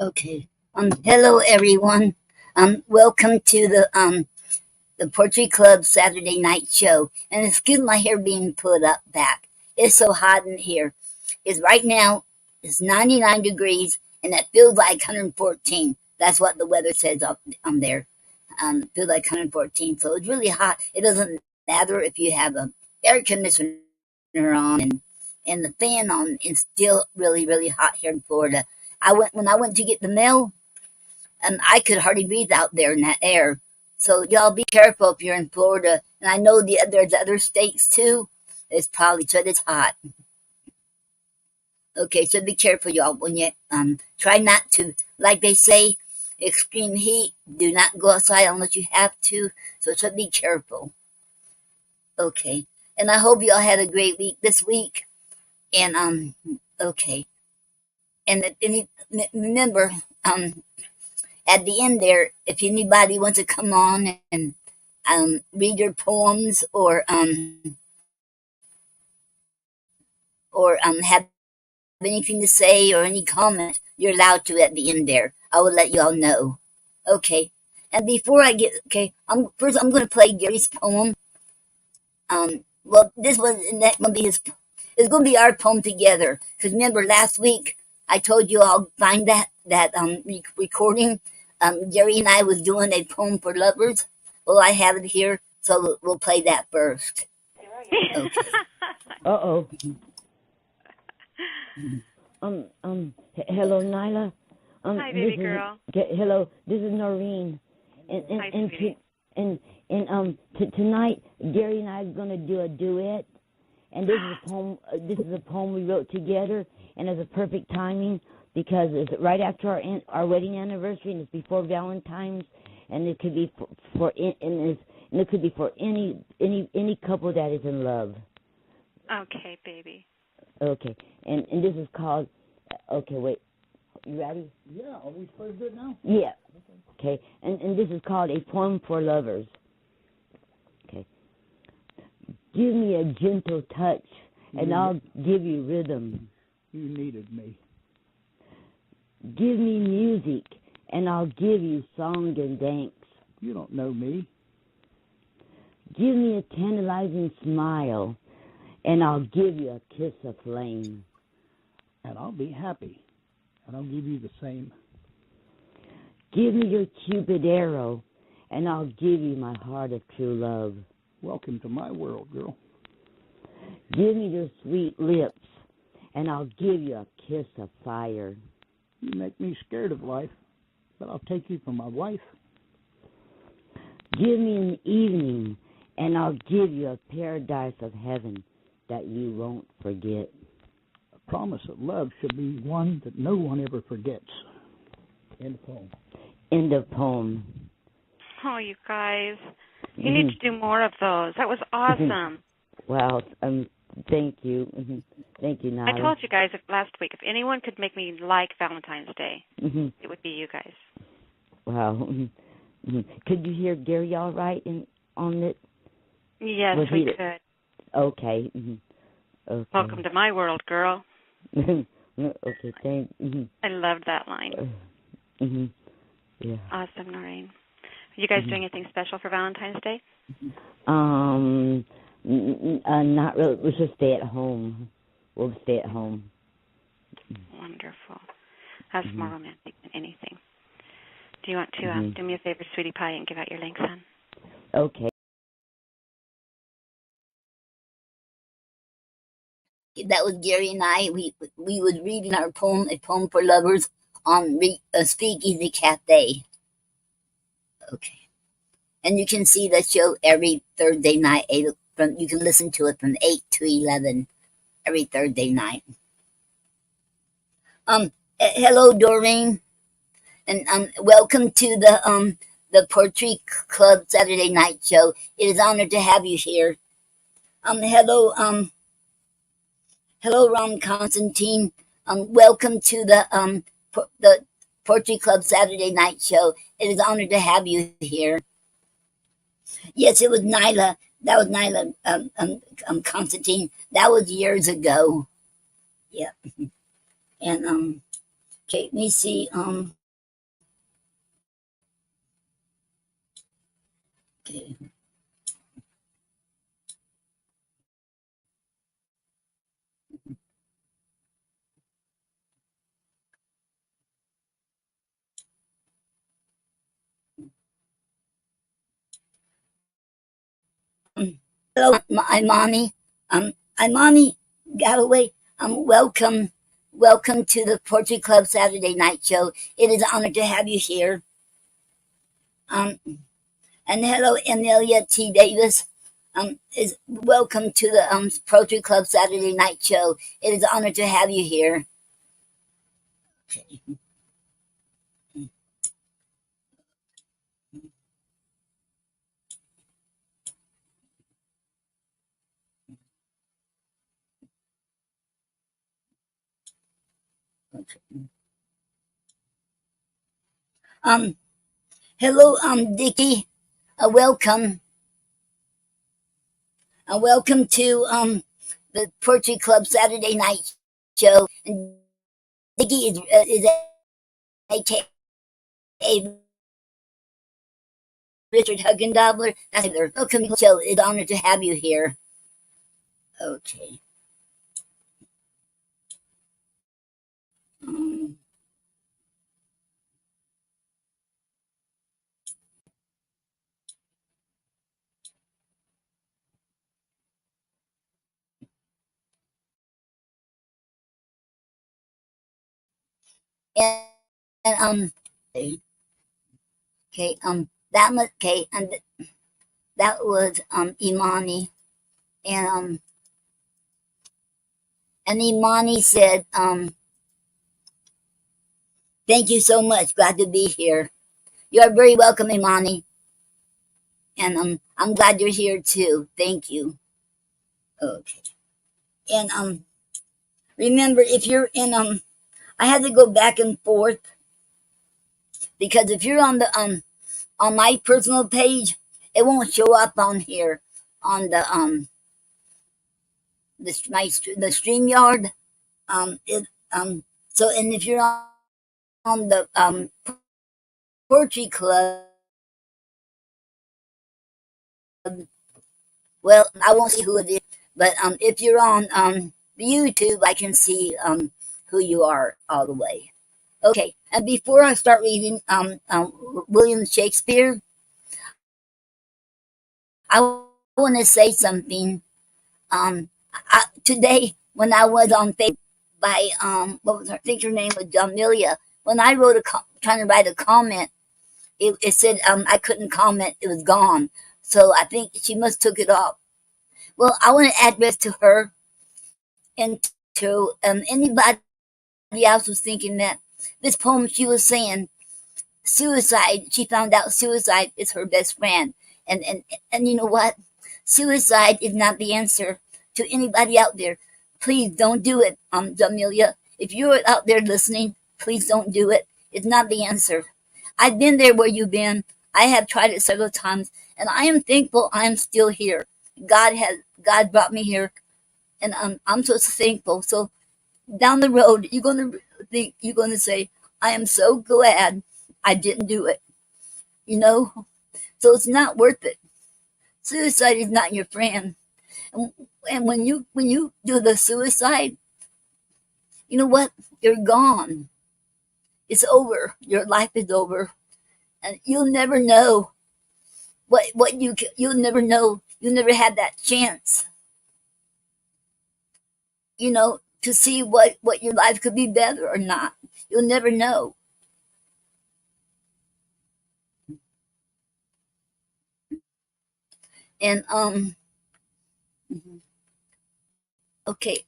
Okay. Hello everyone. Welcome to the Poetry Club Saturday night show. And excuse my hair being put up back. It's so hot in here. It's right now. It's 99 degrees, and it feels like 114. That's what the weather says up on there. Feels like 114. So it's really hot. It doesn't matter if you have a air conditioner on and the fan on. It's still really hot here in Florida. I went to get the mail, and I could hardly breathe out there in that air. So y'all be careful if you're in Florida. And I know there's other states too. It's probably so it's hot. Okay, so be careful, y'all. When you try not to, like they say, extreme heat. Do not go outside unless you have to. So be careful. Okay, and I hope y'all had a great week this week. And okay, and remember, at the end there, if anybody wants to come on and read your poems or have anything to say or any comment, you're allowed to at the end there. I will let you all know. Okay. And before I get I'm going to play Gary's poem. Well, this one that going to be it's going to be our poem together. Because remember last week I told you I'll find that recording. Gary and I was doing a poem for lovers. Well, I have it here, so we'll play that first. Okay. Uh-oh. Hello, Nyla. Hi, baby girl. Hello, this is Noreen. Hi, sweetie. Tonight, Gary and I are going to do a duet, and this is a poem we wrote together, and it's a perfect timing because it's right after our wedding anniversary, and it's before Valentine's, and it could be for any couple that is in love. Okay, baby. Okay, and this is called. Okay, wait. You ready? Yeah, are we supposed to do it now? Yeah. Okay, and this is called A Poem for Lovers. Okay. Give me a gentle touch, and I'll give you rhythm. You needed me. Give me music, and I'll give you song and dance. You don't know me. Give me a tantalizing smile, and I'll give you a kiss of flame. And I'll be happy, and I'll give you the same. Give me your Cupid arrow, and I'll give you my heart of true love. Welcome to my world, girl. Give me your sweet lips, and I'll give you a kiss of fire. You make me scared of life, but I'll take you for my wife. Give me an evening, and I'll give you a paradise of heaven that you won't forget. A promise of love should be one that no one ever forgets. End poem. End of poem. Oh, you guys. You need to do more of those. That was awesome. Wow. Thank you. Thank you, Nala. I told you guys last week, if anyone could make me like Valentine's Day, it would be you guys. Wow. Could you hear Gary all right on it? Yes, we could. Okay. Okay. Welcome to my world, girl. Okay, thanks. I loved that line. Yeah. Awesome, Noreen. Are you guys doing anything special for Valentine's Day? Not really. We should stay at home. We'll stay at home. Wonderful. That's more romantic than anything. Do you want to do me a favor, sweetie pie, and give out your links, hon? Okay. That was Gary and I. We was reading our poem, A Poem for Lovers, on Speakeasy Cafe. Okay. And you can see the show every Thursday night. You can listen to it from 8 to 11 every Thursday night. Hello, Doreen, and welcome to the Poetry Club Saturday night show. It is an honor to have you here. Hello, Ron Constantine. Welcome to the Poetry Club Saturday night show. It is an honor to have you here. Yes, it was Nyla. That was Nyla Constantine. That was years ago. Yeah. And Okay, let me see. Okay. Hello, Imani. Imani Galloway. Welcome to the Poetry Club Saturday Night Show. It is an honor to have you here. Um, and hello, Amelia T. Davis. Is welcome to the Poetry Club Saturday Night Show. It is an honor to have you here. Okay. Um, hello, Dickie. Welcome. Welcome to the Poetry Club Saturday Night Show. And Dickie is a Richard Huggendobler. That's their welcome to the show. It's an honor to have you here. Okay. Um, and, and okay, and that was Imani, and and Imani said thank you so much. Glad to be here. You are very welcome, Imani, and I'm glad you're here too. Thank you. Okay, and remember if you're in I had to go back and forth because if you're on my personal page, it won't show up on here on the StreamYard. It so and if you're on the Poetry Club, well, I won't see who it is, but if you're on YouTube, I can see who you are all the way. Okay, and before I start reading William Shakespeare, I want to say something. Today, when I was on Facebook by what was her? I think her name was Amelia. When I wrote trying to write a comment, it said I couldn't comment. It was gone. So I think she must took it off. Well, I want to address to her and to anybody else who's thinking that this poem she was saying suicide. She found out suicide is her best friend, and you know what? Suicide is not the answer to anybody out there. Please don't do it, Jamelia. If you're out there listening, please don't do it. It's not the answer. I've been there where you've been. I have tried it several times, and I am thankful I am still here. God brought me here, and I'm so thankful. So down the road, you're gonna say, I am so glad I didn't do it. You know, so it's not worth it. Suicide is not your friend. And, and when you do the suicide, you know what? You're gone. It's over. Your life is over, and you'll never know you'll never know. You never had that chance. To see what your life could be better or not. You'll never know. And okay,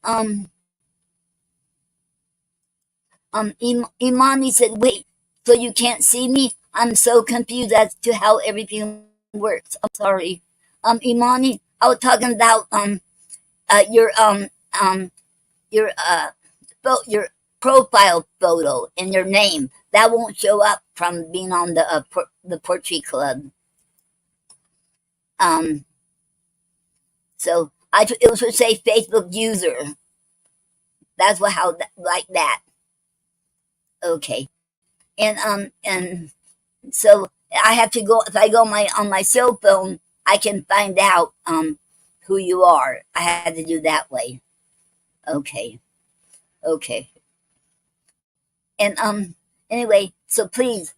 Imani said, "Wait, so you can't see me? I'm so confused as to how everything works. I'm sorry, Imani. I was talking about uh, your um um your your profile photo and your name. That won't show up from being on the Poetry Club. Um, so it was to say Facebook user. That's like that. Okay. And so I have to go. If I go on my cell phone, I can find out who you are. I had to do that way. Okay. Okay. And anyway, so please,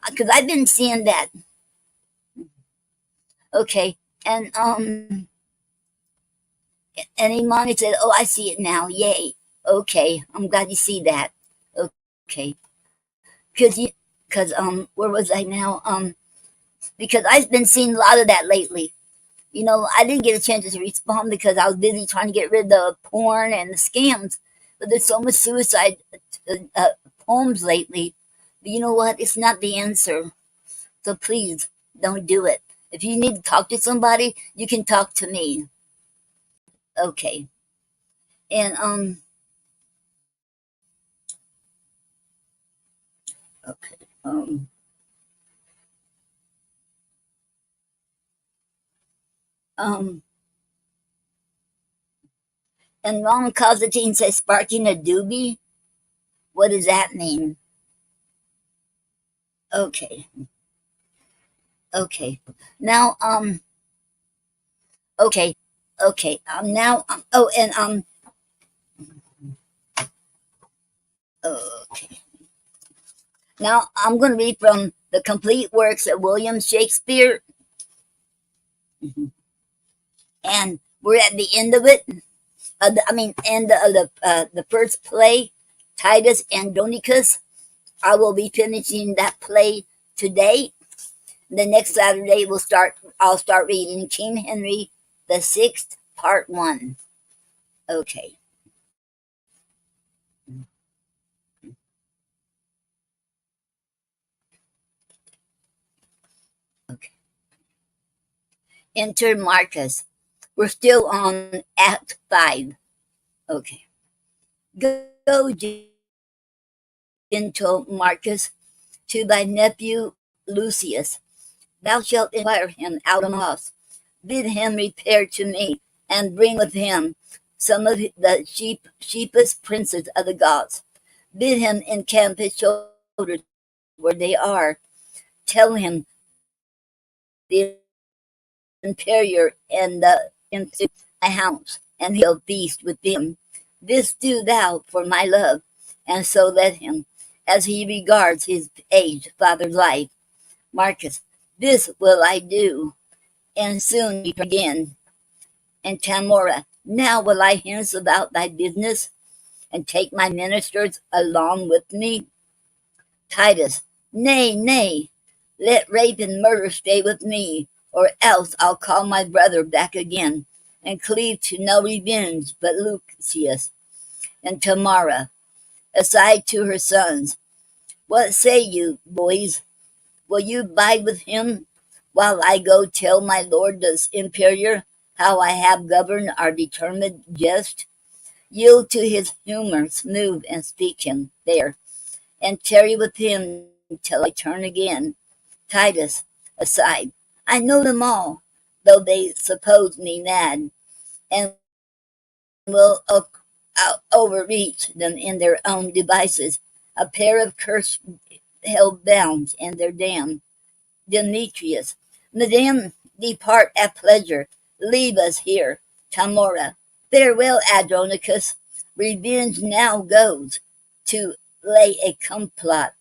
because I've been seeing that. Okay. And Imani said, "Oh, I see it now. Yay. Okay. I'm glad you see that. Okay. Because where was I now? Because I've been seeing a lot of that lately. I didn't get a chance to respond because I was busy trying to get rid of the porn and the scams. But there's so much suicide poems lately. But you know what? It's not the answer. So please don't do it. If you need to talk to somebody, you can talk to me. Okay. And okay. Um and Ron Constantine says sparking a doobie. What does that mean? Okay. Okay. Now okay. Okay. Now oh and okay. Now I'm going to read from the complete works of William Shakespeare, and we're at the end of it. End of the first play, Titus Andronicus. I will be finishing that play today. The next Saturday I'll start reading King Henry the Sixth, Part 1. Okay. Okay. Enter Marcus. We're still on Act 5. Okay. Go, gentle Marcus, to thy nephew Lucius. Thou shalt inquire him out of the house. Bid him repair to me, and bring with him some of the sheepest princes of the Goths. Bid him encamp his shoulders where they are. Tell him the inferior and the into my house, and he'll feast with them. This do thou for my love, and so let him, as he regards his aged father's life. Marcus, this will I do, and soon begin. And Tamora, now will I hence about thy business, and take my ministers along with me. Titus, nay, nay, let rape and murder stay with me, or else I'll call my brother back again, and cleave to no revenge but Lucius. And Tamara, aside to her sons, what say you, boys? Will you bide with him, while I go tell my lord the inferior how I have governed our determined jest? Yield to his humour, smooth and speak him there, and tarry with him till I turn again. Titus, aside, I know them all, though they suppose me mad, and will overreach them in their own devices, a pair of cursed held bounds in their dam. Demetrius, Madame, depart at pleasure. Leave us here. Tamora, farewell, Andronicus. Revenge now goes to lay a complot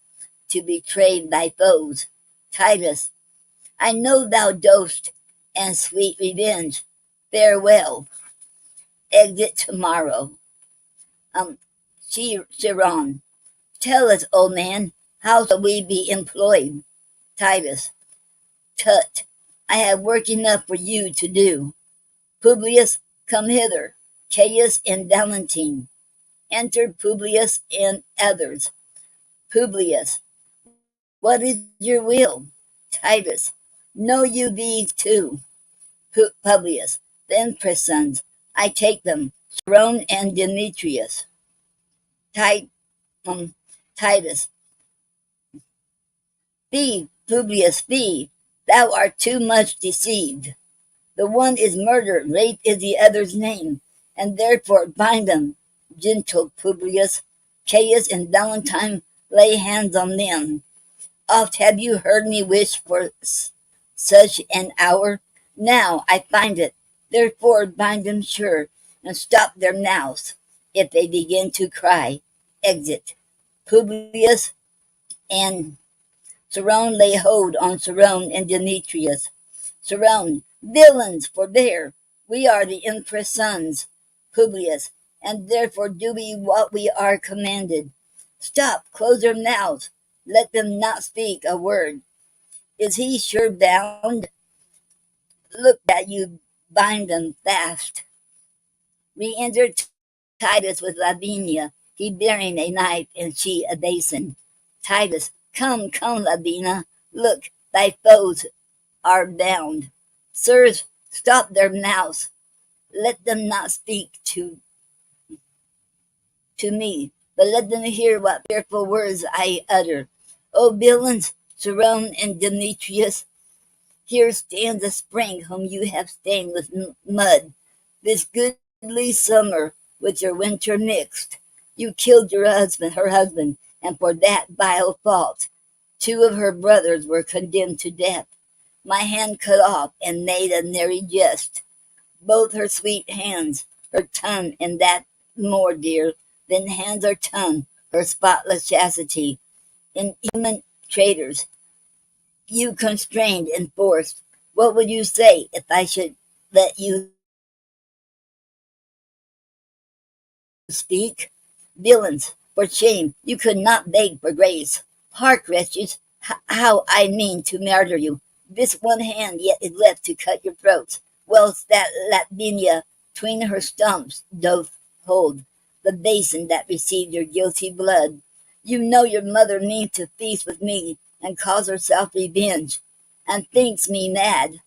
to betray thy foes. Titus, I know thou dost, and sweet revenge. Farewell. Exit tomorrow. Chiron, tell us, old man, how shall we be employed? Titus, tut, I have work enough for you to do. Publius, come hither. Caius and Valentine. Enter Publius and others. Publius, what is your will? Titus, know you these two? Publius, the empress sons. I take them, Chiron and Demetrius. Titus, fie, Publius, fie, thou art too much deceived. The one is murder, rape is the other's name, and therefore bind them, gentle Publius. Caius and Valentine lay hands on them. Oft have you heard me wish for such an hour? Now I find it. Therefore bind them sure, and stop their mouths. If they begin to cry, exit. Publius and Cerrone lay hold on Cerrone and Demetrius. Cerrone, villains, forbear. We are the empress' sons. Publius, and therefore do we what we are commanded. Stop, close their mouths. Let them not speak a word. Is he sure bound? Look that you bind them fast. Re-enter Titus with Lavinia, he bearing a knife and she a basin. Titus, come, come, Lavinia, look, thy foes are bound. Sirs, stop their mouths. Let them not speak to me, but let them hear what fearful words I utter. O villains, Cerrone and Demetrius, here stands a spring whom you have stained with mud. This goodly summer with your winter mixed. You killed her husband, and for that vile fault, two of her brothers were condemned to death. My hand cut off and made a merry jest. Both her sweet hands, her tongue, and that more dear than hands or tongue, her spotless chastity. Inhuman traitors, you constrained and forced. What would you say if I should let you speak? Villains, for shame, you could not beg for grace. Hark, wretches, how I mean to murder you. This one hand yet is left to cut your throats, whilst that Lavinia tween her stumps doth hold the basin that received your guilty blood. You know your mother means to feast with me, and cause herself revenge, and thinks me mad.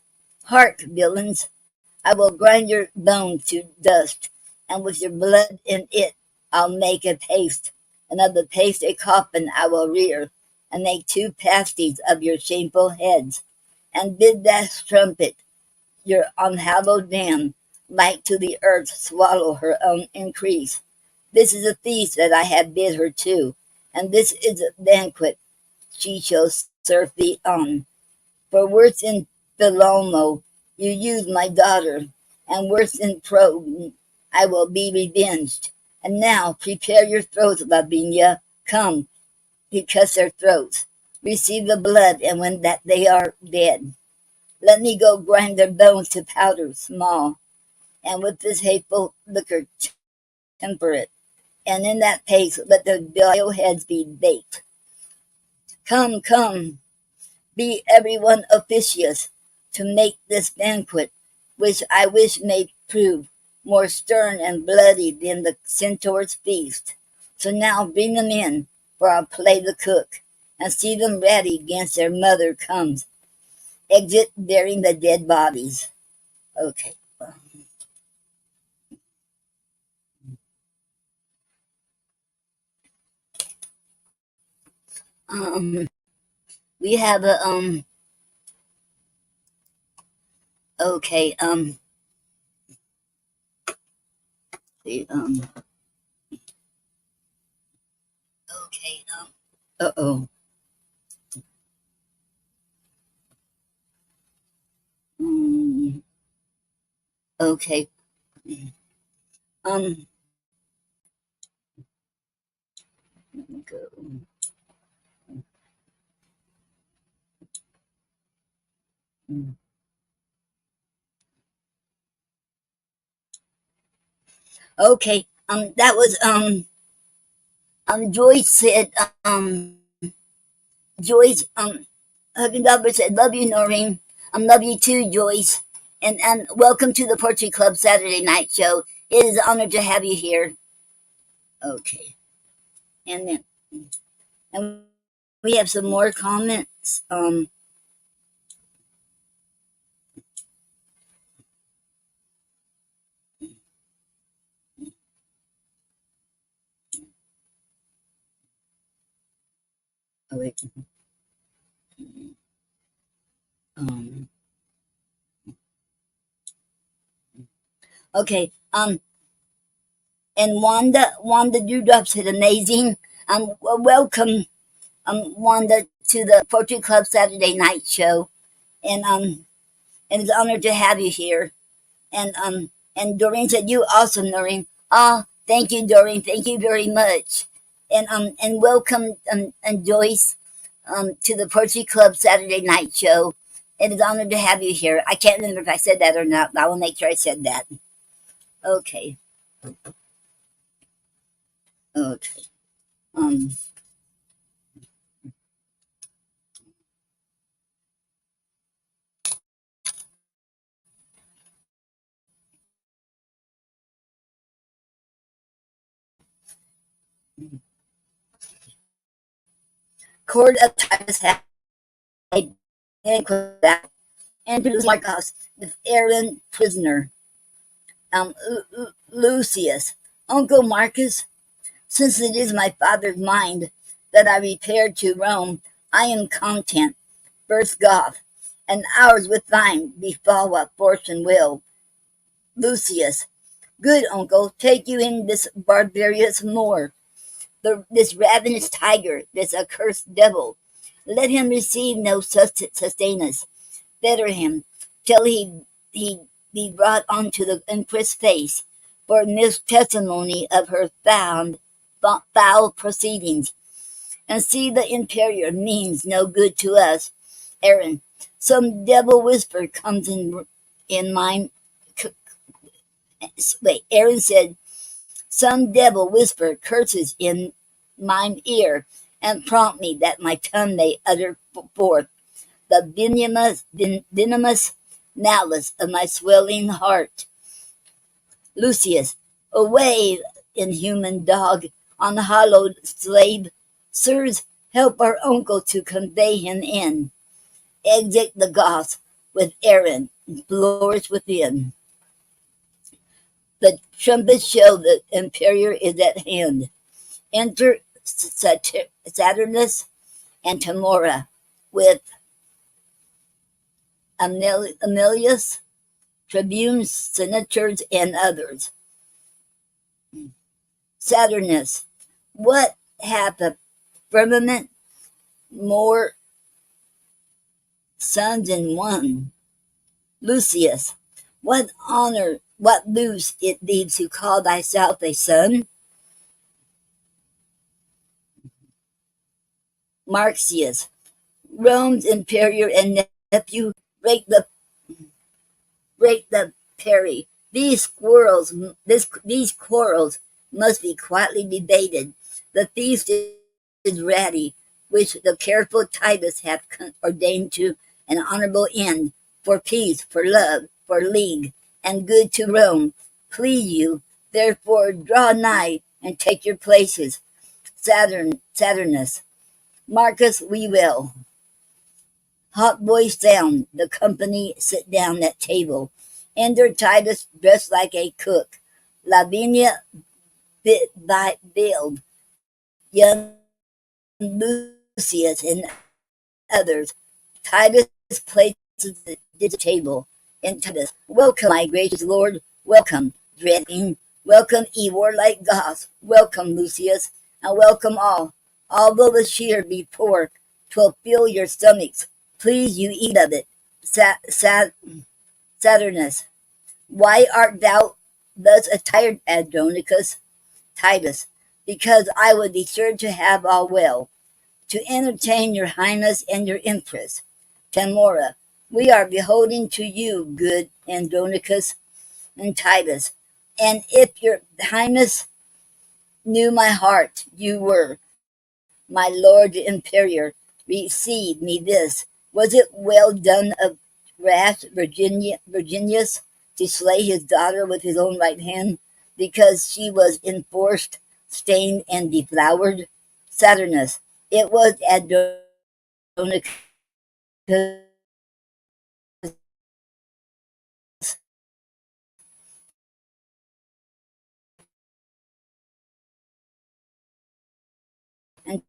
Hark, villains, I will grind your bones to dust, and with your blood in it I'll make a paste, and of the paste a coffin I will rear, and make two pasties of your shameful heads, and bid that trumpet, your unhallowed dam, like to the earth swallow her own increase. This is a feast that I have bid her to, and this is a banquet she shall serve thee on. For worse in Philomo you used my daughter, and worse in Probe I will be revenged. And now prepare your throats, Lavinia. Come, he cuts their throats. Receive the blood, and when that they are dead, let me go grind their bones to powder small, and with this hateful liquor temper it. And in that paste let their vile heads be baked. Come, come, be every one officious to make this banquet, which I wish may prove more stern and bloody than the centaur's feast. So now bring them in, for I'll play the cook, and see them ready against their mother comes. Exit bearing the dead bodies. Okay. Um, we have a okay the, okay uh-oh. Mm, okay. Um, let me go. Mm. Okay. That was Joyce said Joyce Hugging Albert said, love you, Noreen. Love you too, Joyce. And welcome to the Poetry Club Saturday night show. It is an honor to have you here. Okay. And then and we have some more comments. Oh, wait. Um, okay. And Wanda Dewdrop said amazing. Welcome Wanda to the Poetry Club Saturday Night Show, and it's an honor to have you here. And Doreen said you awesome, Noreen. Ah, thank you, Doreen. Thank you very much. And welcome and Joyce to the Poetry Club Saturday Night Show. It is an honor to have you here. I can't remember if I said that or not, but I will make sure I said that. Okay. Okay. Um. Court of Titus had and introduced Marcos with Aaron prisoner. Lucius, Uncle Marcus, since it is my father's mind that I repair to Rome, I am content. First Goth, and ours with thine befall what fortune will. Lucius, good uncle, take you in this barbarous Moor, this ravenous tiger, this accursed devil. Let him receive no sustenance. Fetter him till he be brought unto the empress face for mis testimony of her foul proceedings. And see the inferior means no good to us. Aaron, some devil whisper comes in mine. Wait, Aaron said, some devil whisper curses in mine ear, and prompt me that my tongue may utter forth the venomous malice of my swelling heart. Lucius, away, inhuman dog, unhallowed slave. Sirs, help our uncle to convey him in. Exit the Goths with Aaron, flourish within. The trumpets show the Emperor is at hand. Enter Saturnus and Tamora with Amelius, tribunes, senators, and others. Saturnus, what hath the firmament more sons than one? Lucius, what honor, what loose it thee to call thyself a son? Marxius, Rome's inferior and nephew, break the parry. These quarrels must be quietly debated. The feast is ready, which the careful Titus hath ordained to an honorable end, for peace, for love, for league, and good to Rome. Please you, therefore, draw nigh and take your places. Saturnus, Marcus, we will. Hot voice sound, the company sit down at table. Enter Titus dressed like a cook. Lavinia veiled, young Lucius and others. Titus places the table. And Titus, welcome, my gracious lord, welcome, dreading, welcome, ye warlike Goths, welcome, Lucius, and welcome all. Although the cheer be poor, 'twill fill your stomachs. Please you eat of it. Saturnus, why art thou thus attired, Andronicus? Titus, because I would be sure to have all well, to entertain your highness and your empress. Tamora, we are beholding to you, good Andronicus and Titus, and if your highness knew my heart, you were, my lord the Emperor, receive me this. Was it well done of rash Virginius to slay his daughter with his own right hand, because she was enforced, stained, and deflowered? Saturnus, it was Andronicus and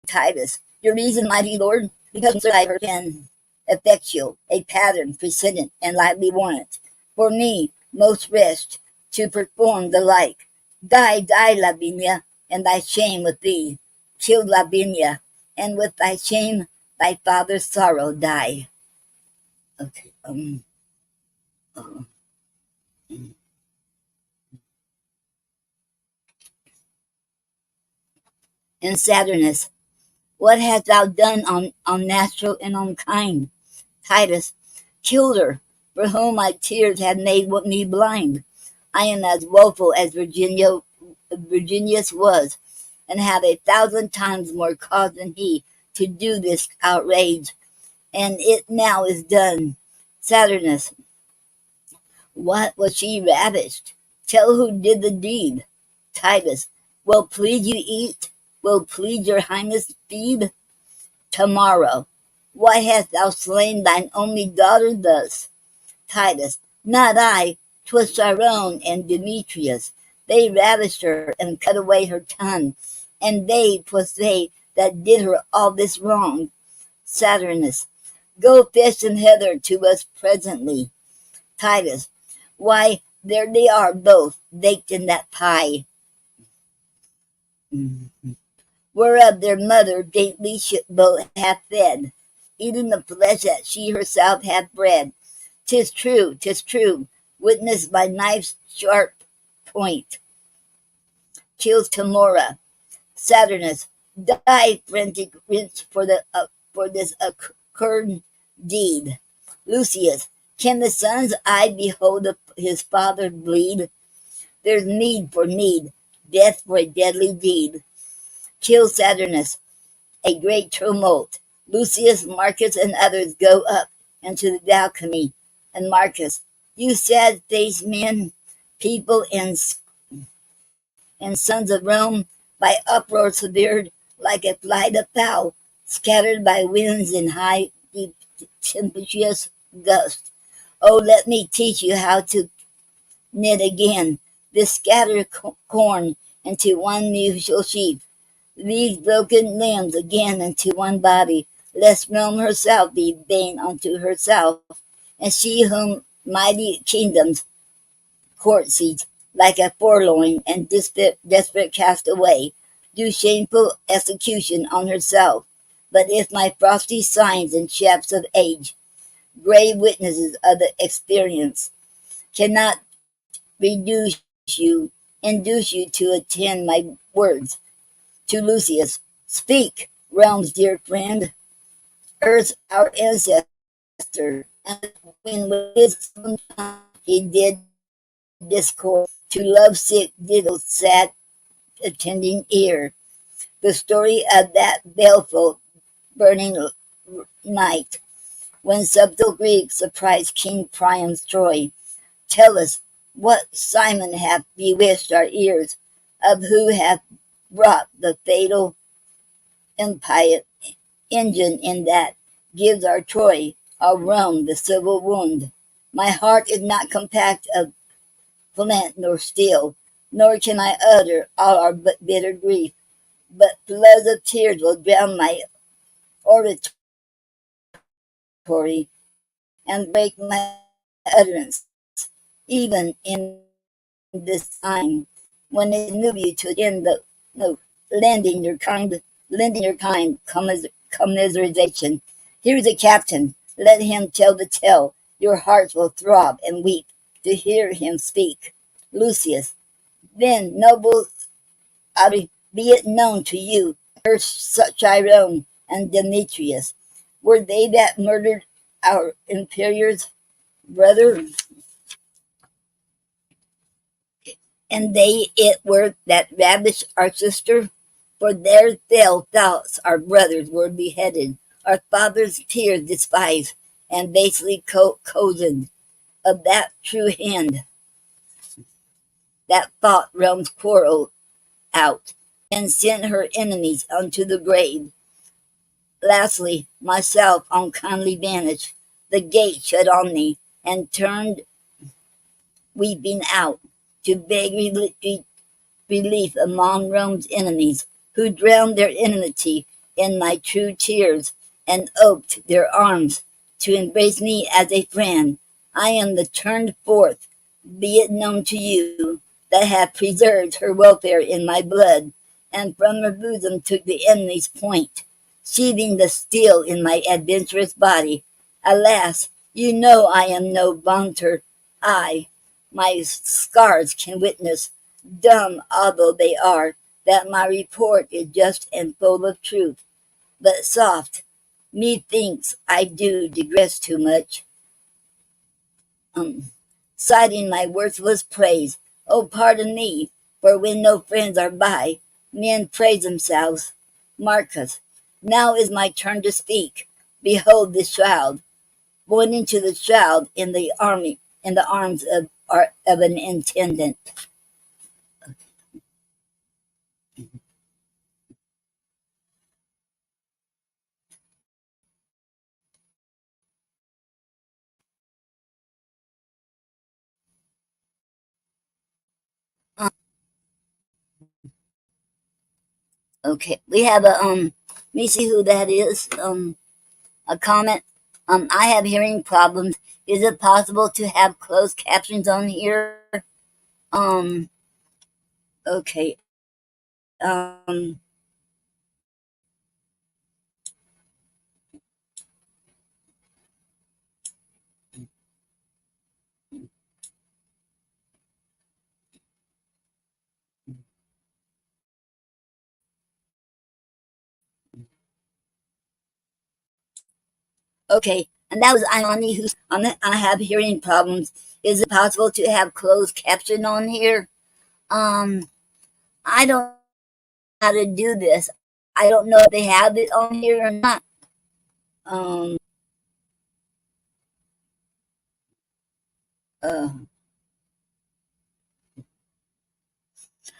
Titus. Your reason, mighty lord, because I heard an effectual, a pattern, precedent, and lightly warrant. For me, most rest, to perform the like. Die, Lavinia, and thy shame with thee. Kill Lavinia, and with thy shame thy father's sorrow die. Okay. Uh, and Saturnus, what hast thou done on natural and on kind? Titus, killed her, for whom my tears had made me blind. I am as woeful as Virginius was, and have 1,000 times more cause than he to do this outrage, and it now is done. Saturnus, what was she ravished? Tell who did the deed. Titus, will please you eat? Will please your highness feed? Tomorrow, why hast thou slain thine only daughter thus? Titus, not I, 'twas Chiron and Demetrius. They ravished her and cut away her tongue, and 'twas they that did her all this wrong. Saturnus, go fetch them hither to us presently. Titus, why, there they are both, baked in that pie, whereof their mother daintily both hath fed, eating the flesh that she herself hath bred. 'Tis true, 'tis true, witnessed by knife's sharp point, kills Timora. Saturnus, die, frantic wretch, for this occurred deed. Lucius, can the son's eye behold his father bleed? There's need for need, death for a deadly deed. Kill Saturnus, a great tumult. Lucius, Marcus, and others go up into the balcony. And Marcus, you sad-faced men, people and sons of Rome, by uproar severed, like a flight of fowl, scattered by winds in high tempestuous gusts. Oh, let me teach you how to knit again this scattered corn into one mutual sheaf, these broken limbs again into one body, lest Rome herself be vain unto herself, and she whom mighty kingdoms courtesied, like a forlorn and desperate castaway, do shameful execution on herself. But if my frosty signs and shafts of age, grave witnesses of the experience, cannot induce you to attend my words, to Lucius, speak, realm's dear friend, Earth's our ancestor, and when with his tongue he did discourse to lovesick diddle sat attending ear, the story of that baleful burning night, when subtle Greeks surprised King Priam's Troy. Tell us what Simon hath bewitched our ears, of who hath brought the fatal impiet engine in that gives our Troy, our Rome, the civil wound. My heart is not compact of flint nor steel, nor can I utter all our bitter grief, but floods of tears will drown my oratory and break my utterance, even in this time when it move you to end the no, lending your kind commiseration. Here's a captain, let him tell the tale. Your hearts will throb and weep to hear him speak. Lucius, then, noble Ari, be it known to you, Chiron and Demetrius, were they that murdered our inferior's brother? And they it were that ravished our sister? For their fell thoughts our brothers were beheaded, our father's tears despised, and basely cozened. Of that true hand that fought Rome's quarrel out, and sent her enemies unto the grave. Lastly, myself on kindly vanished, the gate shut on me, and turned weeping out, to beg relief among Rome's enemies, who drowned their enmity in my true tears, and oped their arms to embrace me as a friend. I am the turned forth, be it known to you, that have preserved her welfare in my blood, and from her bosom took the enemy's point. sheathing the steel in my adventurous body. Alas, you know I am no vaunter. My scars can witness, dumb although they are, that my report is just and full of truth. But soft, methinks I do digress too much, um, citing my worthless praise. Oh, pardon me, for when no friends are by, men praise themselves. Marcus, now is my turn to speak. Behold the shroud, born into the shroud in the army, in the arms of an intendant. Okay, we have let me see who that is. A comment. I have hearing problems. Is it possible to have closed captions on here? Um, okay. Um, okay. And that was Imani who's on it. I have hearing problems. Is it possible to have closed caption on here? Um, I don't know how to do this. I don't know if they have it on here or not. Um, uh,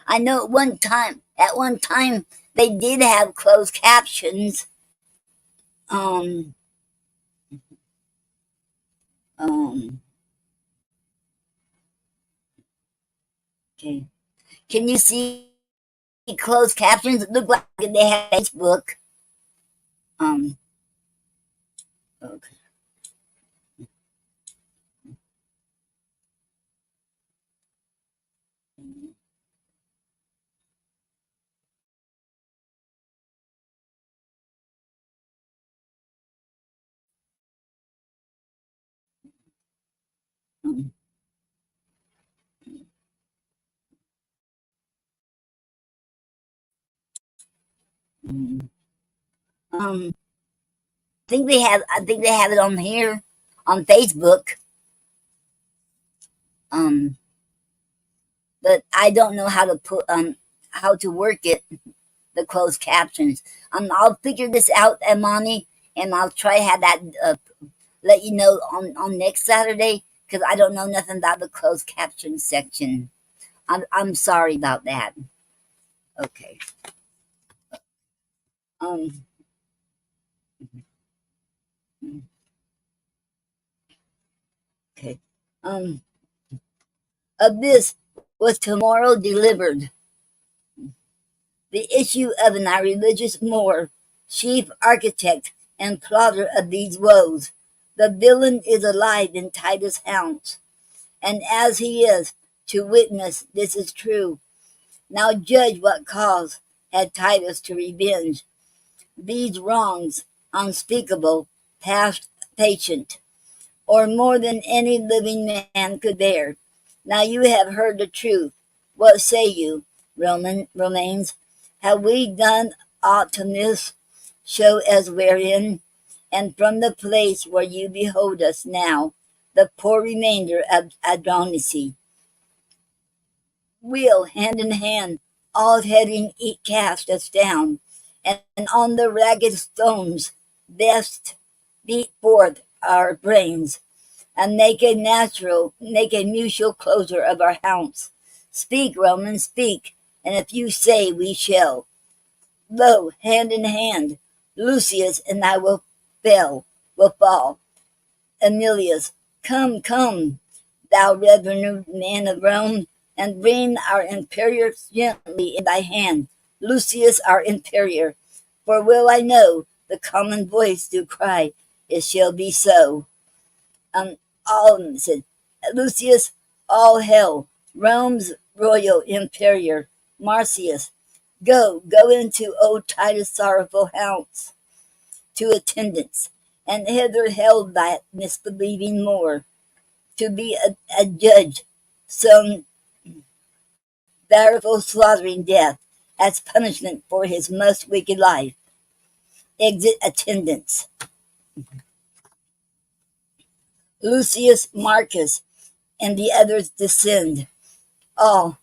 I know at one time, they did have closed captions. Um, um, okay. Can you see closed captions? It look like they have Facebook. Um, okay. Um, um, I think they have it on here on Facebook. Um, but I don't know how to how to work it, the closed captions. I'll figure this out, Amani, and I'll try have that let you know on next Saturday because I don't know nothing about the closed caption section. I'm sorry about that. Okay. Um. Okay. Um. Abyss was tomorrow delivered. The issue of an irreligious Moor, chief architect and plotter of these woes. The villain is alive in Titus' house, and as he is, to witness this is true. Now judge what cause had Titus to revenge these wrongs, unspeakable, past patient, or more than any living man could bear. Now you have heard the truth. What say you, Romains? Have we done aught amiss? Show us wherein, and from the place where you behold us now, the poor remainder of Adonici, will, hand in hand, all heading cast us down, and on the ragged stones best beat forth our brains, and make a mutual closure of our house. Speak, Romans, speak, and if you say we shall, lo, hand in hand, Lucius and I will fall. Emilius, come, come, thou reverend man of Rome, and bring our inferior gently in thy hand. Lucius, our inferior, for well I know the common voice do cry, it shall be so. Um, all said, Lucius, all hail, Rome's royal inferior, Marcius, go into old Titus' sorrowful house. to attendance, and hither held that misbelieving more, to be a judge, some direful slaughtering death, as punishment for his most wicked life. Exit attendance. Lucius Marcus and the others descend. All,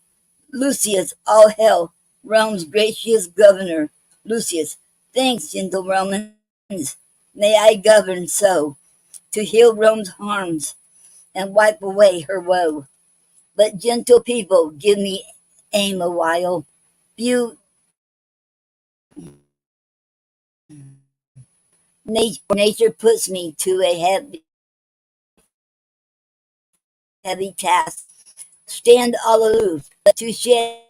Lucius, all hail, Rome's gracious governor. Lucius, thanks, gentle Romans. May I govern so, to heal Rome's harms and wipe away her woe. But gentle people, give me aim a while. View nature puts me to a heavy task. Stand all aloof, to shed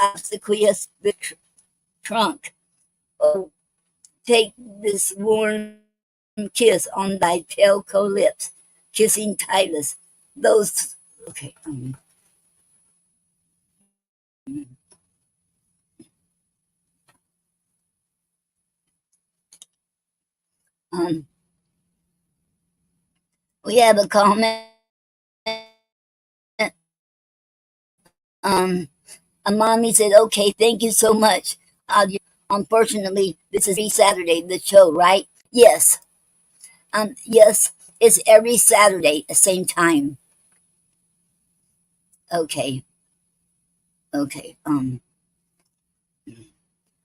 obsequious trunk. Oh, take this warm kiss on thy pale cold lips, kissing Titus. Those, okay. Um, we have a comment. Amani said, okay, thank you so much. Unfortunately, this is every Saturday, the show, right? Yes. Yes, it's every Saturday, the same time. Okay. Okay. And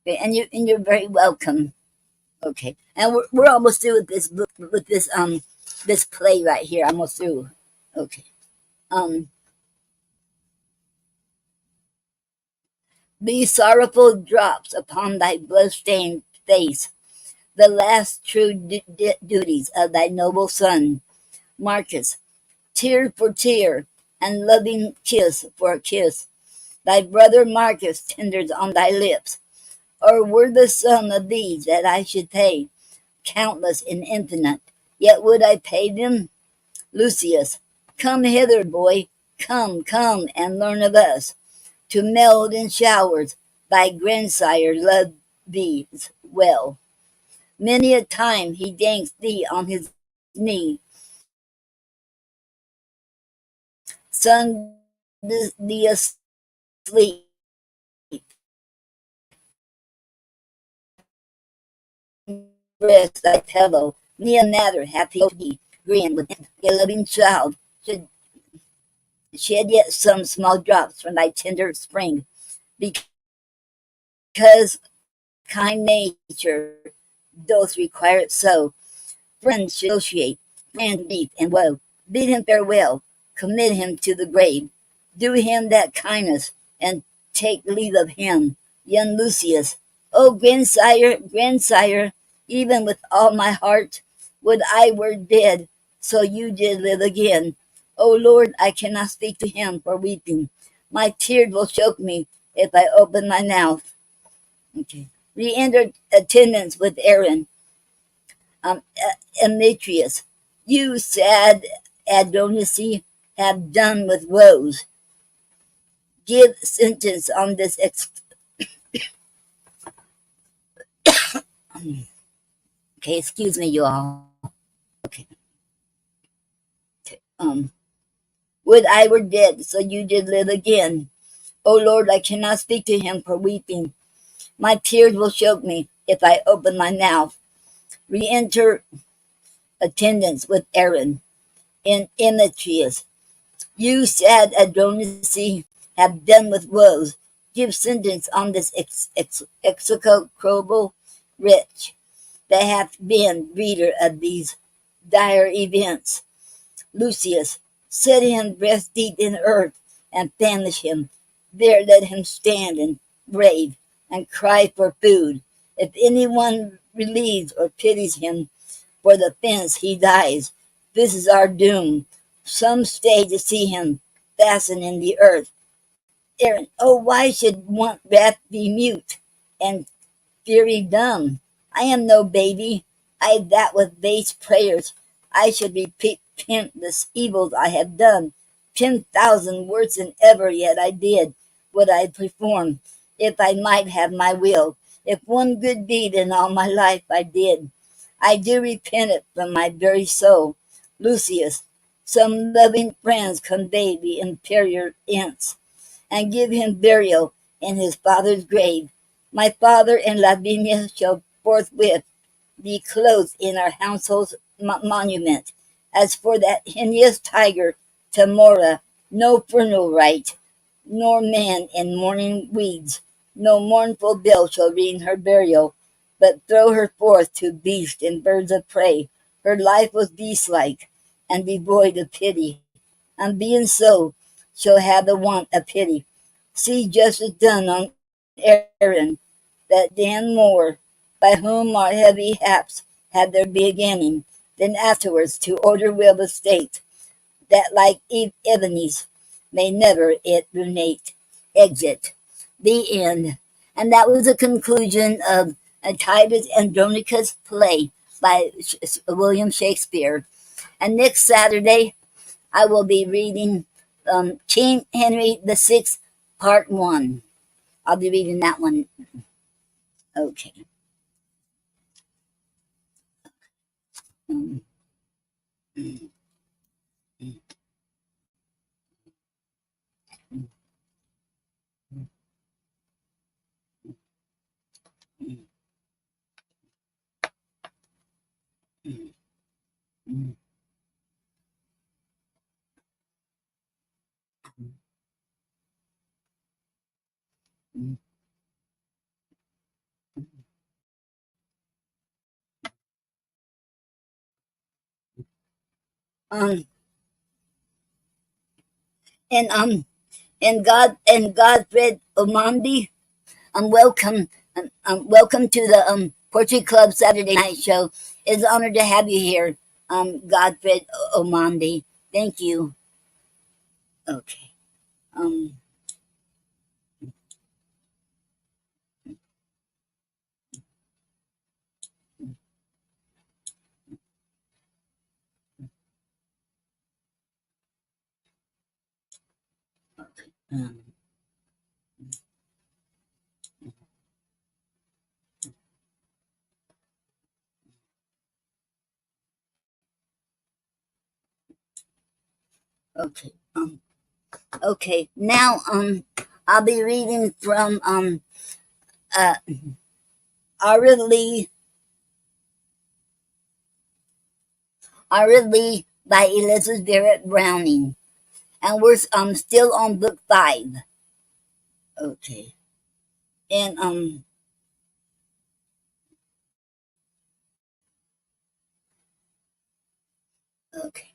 you're very welcome. Okay. And we're almost through with this book, with this play right here. Almost through. Okay. Um, These sorrowful drops upon thy blood-stained face, the last true duties of thy noble son, Marcus, tear for tear, and loving kiss for kiss, thy brother Marcus tenders on thy lips. Or were the sum of these that I should pay, countless and infinite, yet would I pay them? Lucius, come hither, boy, come, and learn of us. To meld in showers, thy grandsire loved thee well. Many a time he thanks thee on his knee, sung thee asleep, rest thy pillow, me another happy grin with a loving child should shed yet some small drops from thy tender spring, because kind nature doth require it so. Friends should associate, friend grief and woe. Bid him farewell, commit him to the grave. Do him that kindness, and take leave of him, young Lucius. O grandsire, even with all my heart, would I were dead, so you did live again. O Lord, I cannot speak to him for weeping. My tears will choke me if I open my mouth. Okay. Re-enter attendance with Aaron. Demetrius, you sad Adonici have done with woes. Give sentence on this. Okay, excuse me, you all. Okay. Okay. Would I were dead, so you did live again. O Lord, I cannot speak to him for weeping. My tears will choke me if I open my mouth. Re-enter attendance with Aaron in Demetrius. You sad Adonici have done with woes. Give sentence on this execrable wretch that hath been breeder of these dire events. Lucius, set him breast deep in earth and famish him. There let him stand and rave and cry for food. If anyone relieves or pities him for the fence, he dies. This is our doom. Some stay to see him fastened in the earth. Aaron, oh, why should one wrath be mute and fury dumb? I am no baby. I that with base prayers I should repent the evils I have done. 10,000 worse than ever yet I did would I perform, if I might have my will. If one good deed in all my life I did, I do repent it from my very soul. Lucius, some loving friends convey the inferior ince, and give him burial in his father's grave. My father and Lavinia shall forthwith be clothed in our household's monument. As for that hideous tiger, Tamora, no funeral rite, nor man in mourning weeds, no mournful bell shall ring her burial, but throw her forth to beasts and birds of prey. Her life was beast-like, and devoid of pity, and being so, shall have the want of pity. See justice done on Aaron, that Dan Moore, by whom our heavy haps had their beginning, then afterwards to order will the state, that like ebonies may never it brunate. Exit. The end. And that was a conclusion of Titus Andronicus play by William Shakespeare. And next Saturday, I will be reading King Henry VI, Part 1. I'll be reading that one. Okay. Um, um, and Godfred Omandi, welcome, welcome to the Poetry Club Saturday Night Show. It's an honor to have you here, Godfred Omandi. Thank you. Okay. Um, um, okay. Okay. Now, I'll be reading from uh, Arid Lee by Elizabeth Barrett Browning, and we're still on book 5. Okay. And okay.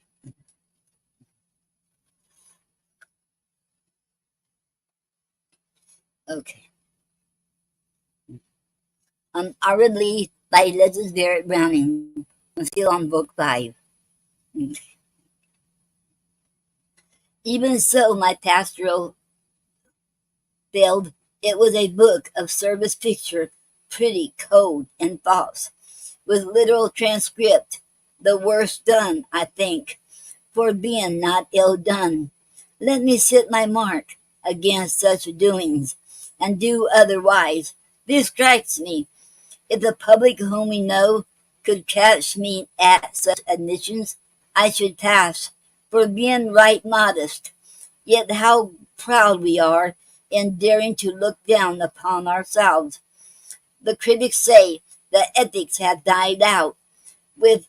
Okay. Arid Lee by Elizabeth Barrett Browning. I'm still on book 5. Even so, my pastoral failed. It was a book of service picture, pretty, cold, and false, with literal transcript. The worst done, I think, for being not ill done. Let me set my mark against such doings, and do otherwise. This strikes me. If the public whom we know could catch me at such admissions, I should pass for being right modest. Yet how proud we are in daring to look down upon ourselves. The critics say that ethics have died out with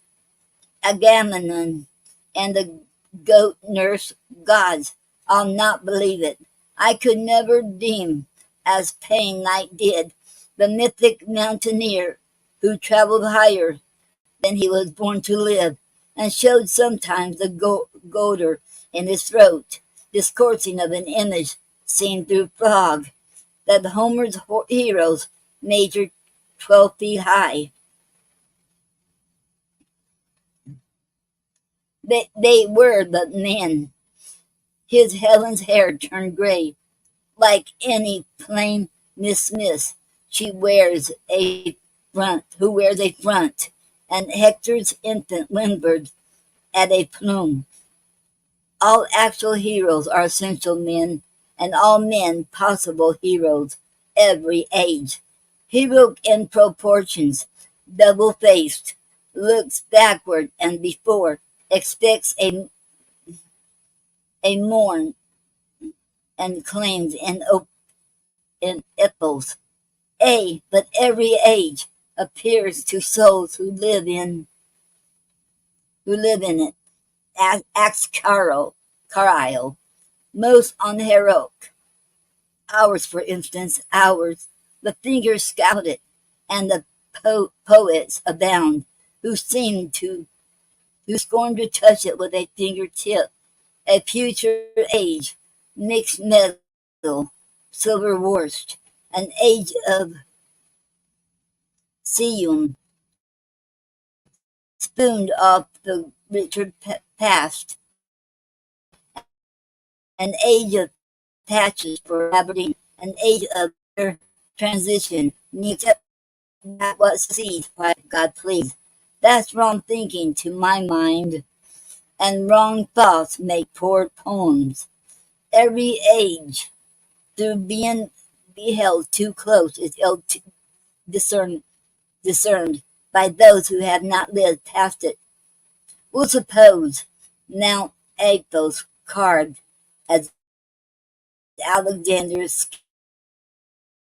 Agamemnon and the goat nurse gods. I'll not believe it. I could never deem, as Payne Knight did, the mythic mountaineer who traveled higher than he was born to live, and showed sometimes the goiter in his throat, discoursing of an image seen through fog, that Homer's heroes measured 12 feet high. They were but men. His Helen's hair turned gray, like any plain Miss. She wears a who wears a front, and Hector's infant windward at a plume. All actual heroes are essential men, and all men possible heroes, every age. Heroic in proportions, double-faced, looks backward and before, expects a mourn and claims in epos. But every age appears to souls who live in it, acts Carlyle, most unheroic. Ours, for instance, ours, the fingers scouted, and the poets abound, who scorn to touch it with a fingertip. A future age, mixed metal, silver worsted, an age of Sium, spooned off the richer past, an age of patches for Aberdeen, an age of transition, except that what succeeds, by God please. That's wrong thinking to my mind, and wrong thoughts make poor poems. Every age, through being beheld too close, is ill discerned by those who have not lived past it. We'll suppose Mount Athos carved as Alexander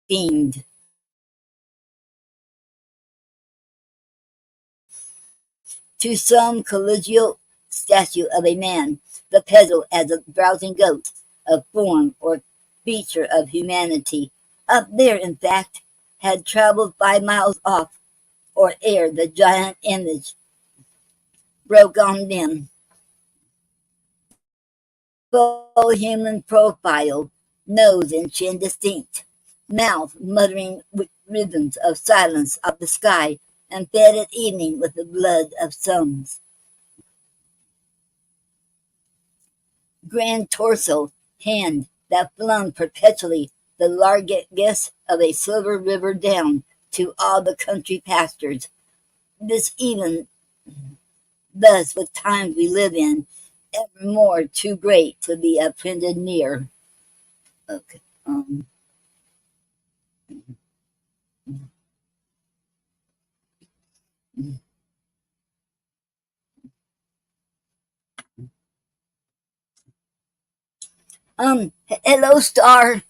schemed. To some collegial statue of a man, the pedal as a browsing goat, of form or feature of humanity, up there in fact, had travelled 5 miles off, or ere the giant image broke on them. Full human profile, nose and chin distinct, mouth muttering with rhythms of silence of the sky, and fed at evening with the blood of suns. Grand torso, hand that flung perpetually the largesse of a silver river down to all the country pastures. This even thus with times we live in, evermore too great to be appended near. Okay. Hello, Star.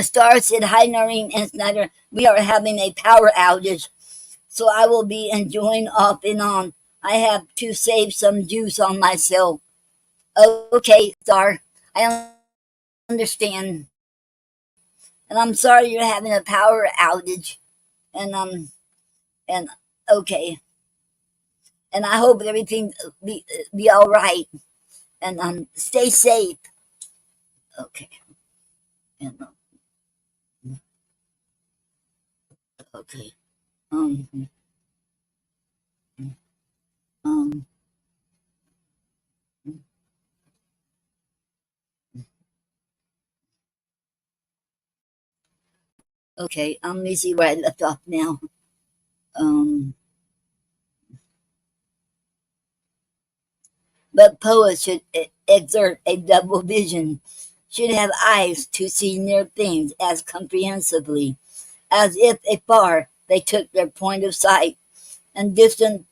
Star said, hi, Noreen and Snyder. We are having a power outage, so I will be enjoying off and on. I have to save some juice on myself. Okay, Star. I understand. And I'm sorry you're having a power outage. And okay. And I hope everything be all right. And stay safe. Okay. And okay. Um um okay. Let me see where I left off now. Um but poets should exert a double vision, should have eyes to see near things as comprehensively, as if afar they took their point of sight, and distant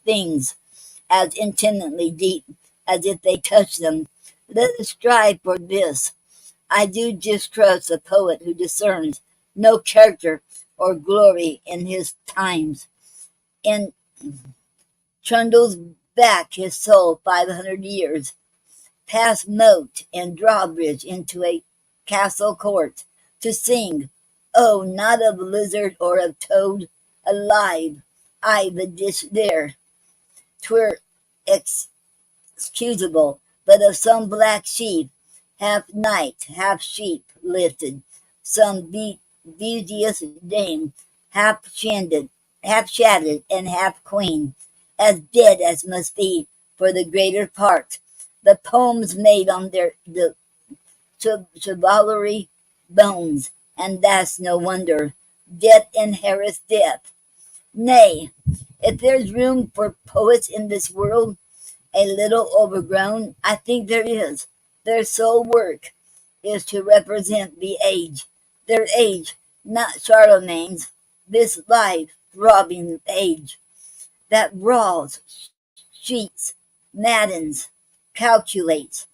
things as intimately deep as if they touched them. Let us strive for this. I do distrust a poet who discerns no character or glory in his times, and trundles back his soul 500 years, past moat and drawbridge into a castle court, to sing, oh, not of lizard or of toad, alive, I the dish there, 'twere excusable, but of some black sheep, half knight, half sheep lifted, some beauteous dame, half shattered, and half queen, as dead as must be for the greater part. The poems made on the chivalry bones, and that's no wonder. Death inherits death. Nay, if there's room for poets in this world, a little overgrown, I think there is. Their sole work is to represent the age, their age, not Charlemagne's, this life throbbing age that brawls, cheats, maddens, calculates,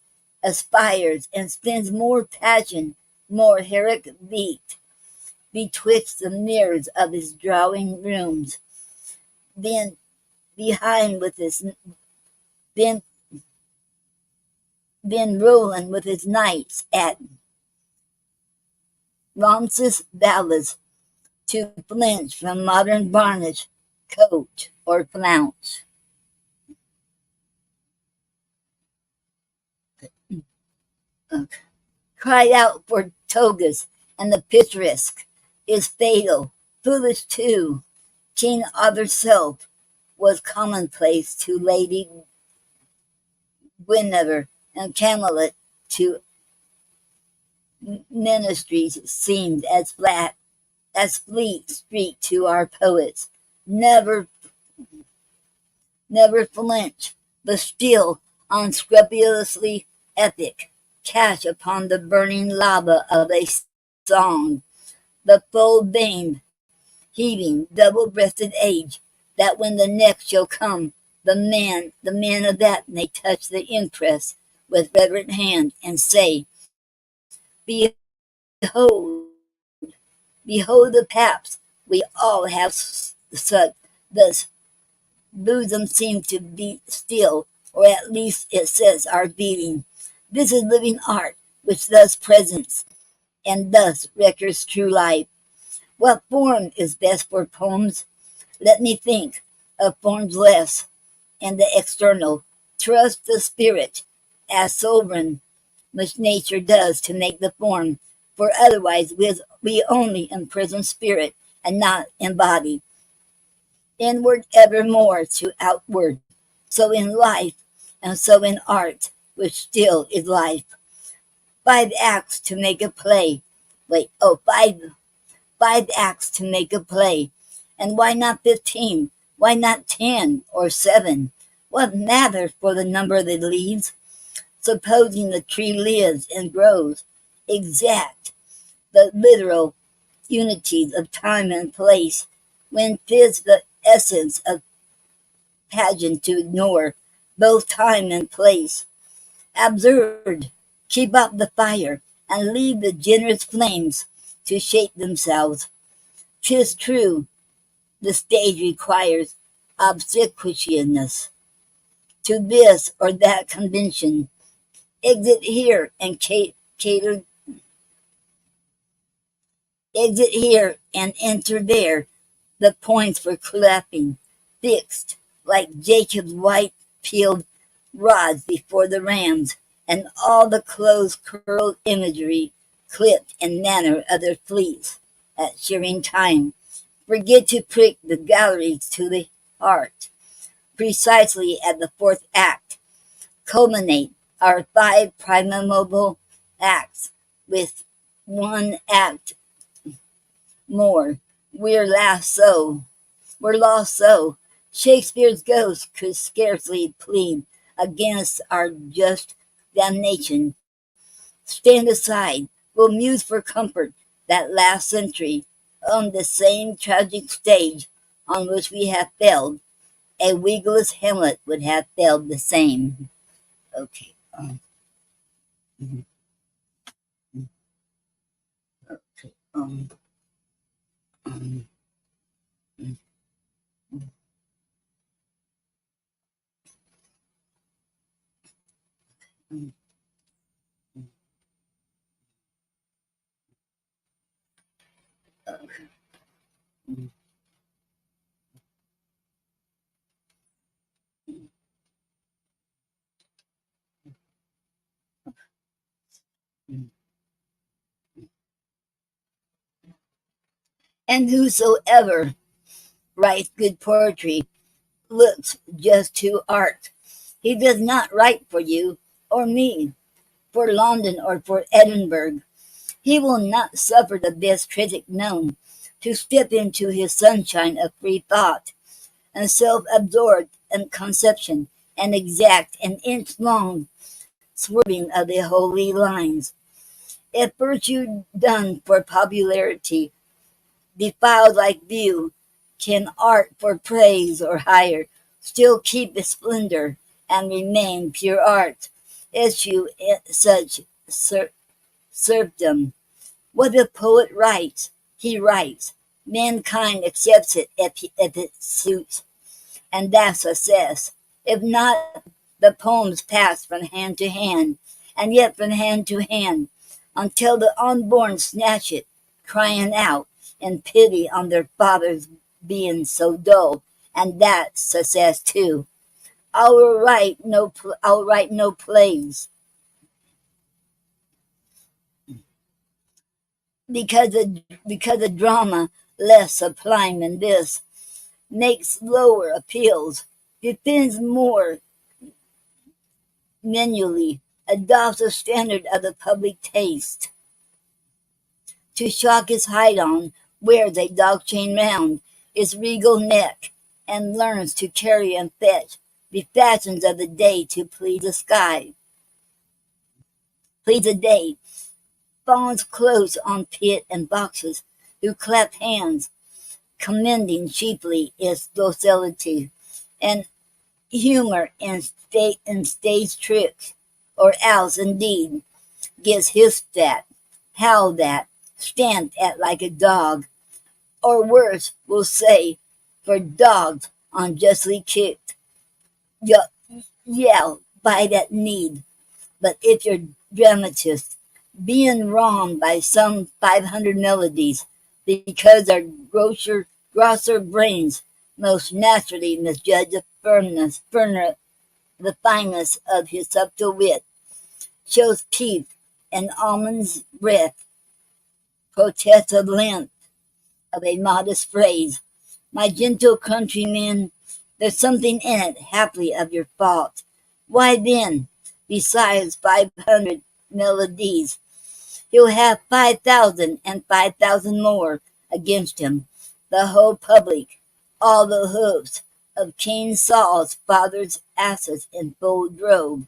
aspires, and spends more passion, more heroic beat betwixt the mirrors of his drawing rooms, then behind with his then then rolling with his knights at Roncesvalles to flinch from modern varnish, coat, or flounce. Cry out for togas, and the picturesque is fatal, foolish too. King Arthur self was commonplace to Lady Guinevere, and Camelot to ministries seemed as flat as Fleet Street to our poets. Never, never flinch, but still unscrupulously epic, cash upon the burning lava of a song, the full veined, heaving, double-breasted age, that when the next shall come, the man of that may touch the impress with reverent hand and say, Behold, behold the paps we all have sucked, thus bosom seems to beat still, or at least it says our beating. This is living art, which thus presents, and thus records true life. What form is best for poems? Let me think of forms less, and the external. Trust the spirit, as sovereign, which nature does to make the form, for otherwise we only imprison spirit, and not embody. Inward evermore to outward, so in life, and so in art, which still is life. 5 acts to make a play. Wait, oh, five acts to make a play. And why not 15? Why not 10 or 7? What matter for the number of the leaves? Supposing the tree lives and grows, exact, the literal unities of time and place, when 'tis the essence of pageant to ignore both time and place. Absurd! Keep up the fire, and leave the generous flames to shape themselves. 'Tis true, the stage requires obsequiousness to this or that convention. Exit here and cater. Exit here and enter there. The points for clapping fixed like Jacob's white peeled rods before the rams, and all the close curled imagery clipped in manner of their fleets at shearing time. Forget to prick the galleries to the heart. Precisely at the 4th act, culminate our 5 primordial acts with 1 act more. We're lost so. Shakespeare's ghost could scarcely plead against our just damnation. Stand aside. We'll muse for comfort that last century on the same tragic stage on which we have failed. A wigless Hamlet would have failed the same. Okay. Okay. Um, and whosoever writes good poetry looks just to art. He does not write for you or me, for London or for Edinburgh. He will not suffer the best critic known to step into his sunshine of free thought and self-absorbed in conception and exact an inch long swerving of the holy lines. If virtue done for popularity defiled like view, can art for praise or hire still keep its splendor and remain pure art? Issue such serfdom. What the poet writes, he writes. Mankind accepts it if it suits, and that's success. If not, the poems pass from hand to hand, and yet from hand to hand, until the unborn snatch it, crying out in pity on their father's being so dull, and that's success too. I'll write no plays because the drama less sublime than this makes lower appeals, defends more manually, adopts a standard of the public taste. To shock his hide on, wears a dog chain round his regal neck, and learns to carry and fetch the fashions of the day to please the sky. Please the day, fawns close on pit and boxes, who clap hands, commending chiefly its docility, and humor in stage tricks, or else indeed gets hissed at, howled at, stamped at like a dog, or worse, will say, for dogs unjustly kicked, yell, bite at need. But if you're dramatist, being wronged by some 500 melodies because our grosser brains most naturally misjudge the fineness of his subtle wit, shows teeth and almond's breath, protests of length of a modest phrase. My gentle countrymen, there's something in it haply of your fault. Why then, besides 500 melodies, he'll have 5,000 and 5,000 more against him. The whole public, all the hoofs of King Saul's father's asses in full drove,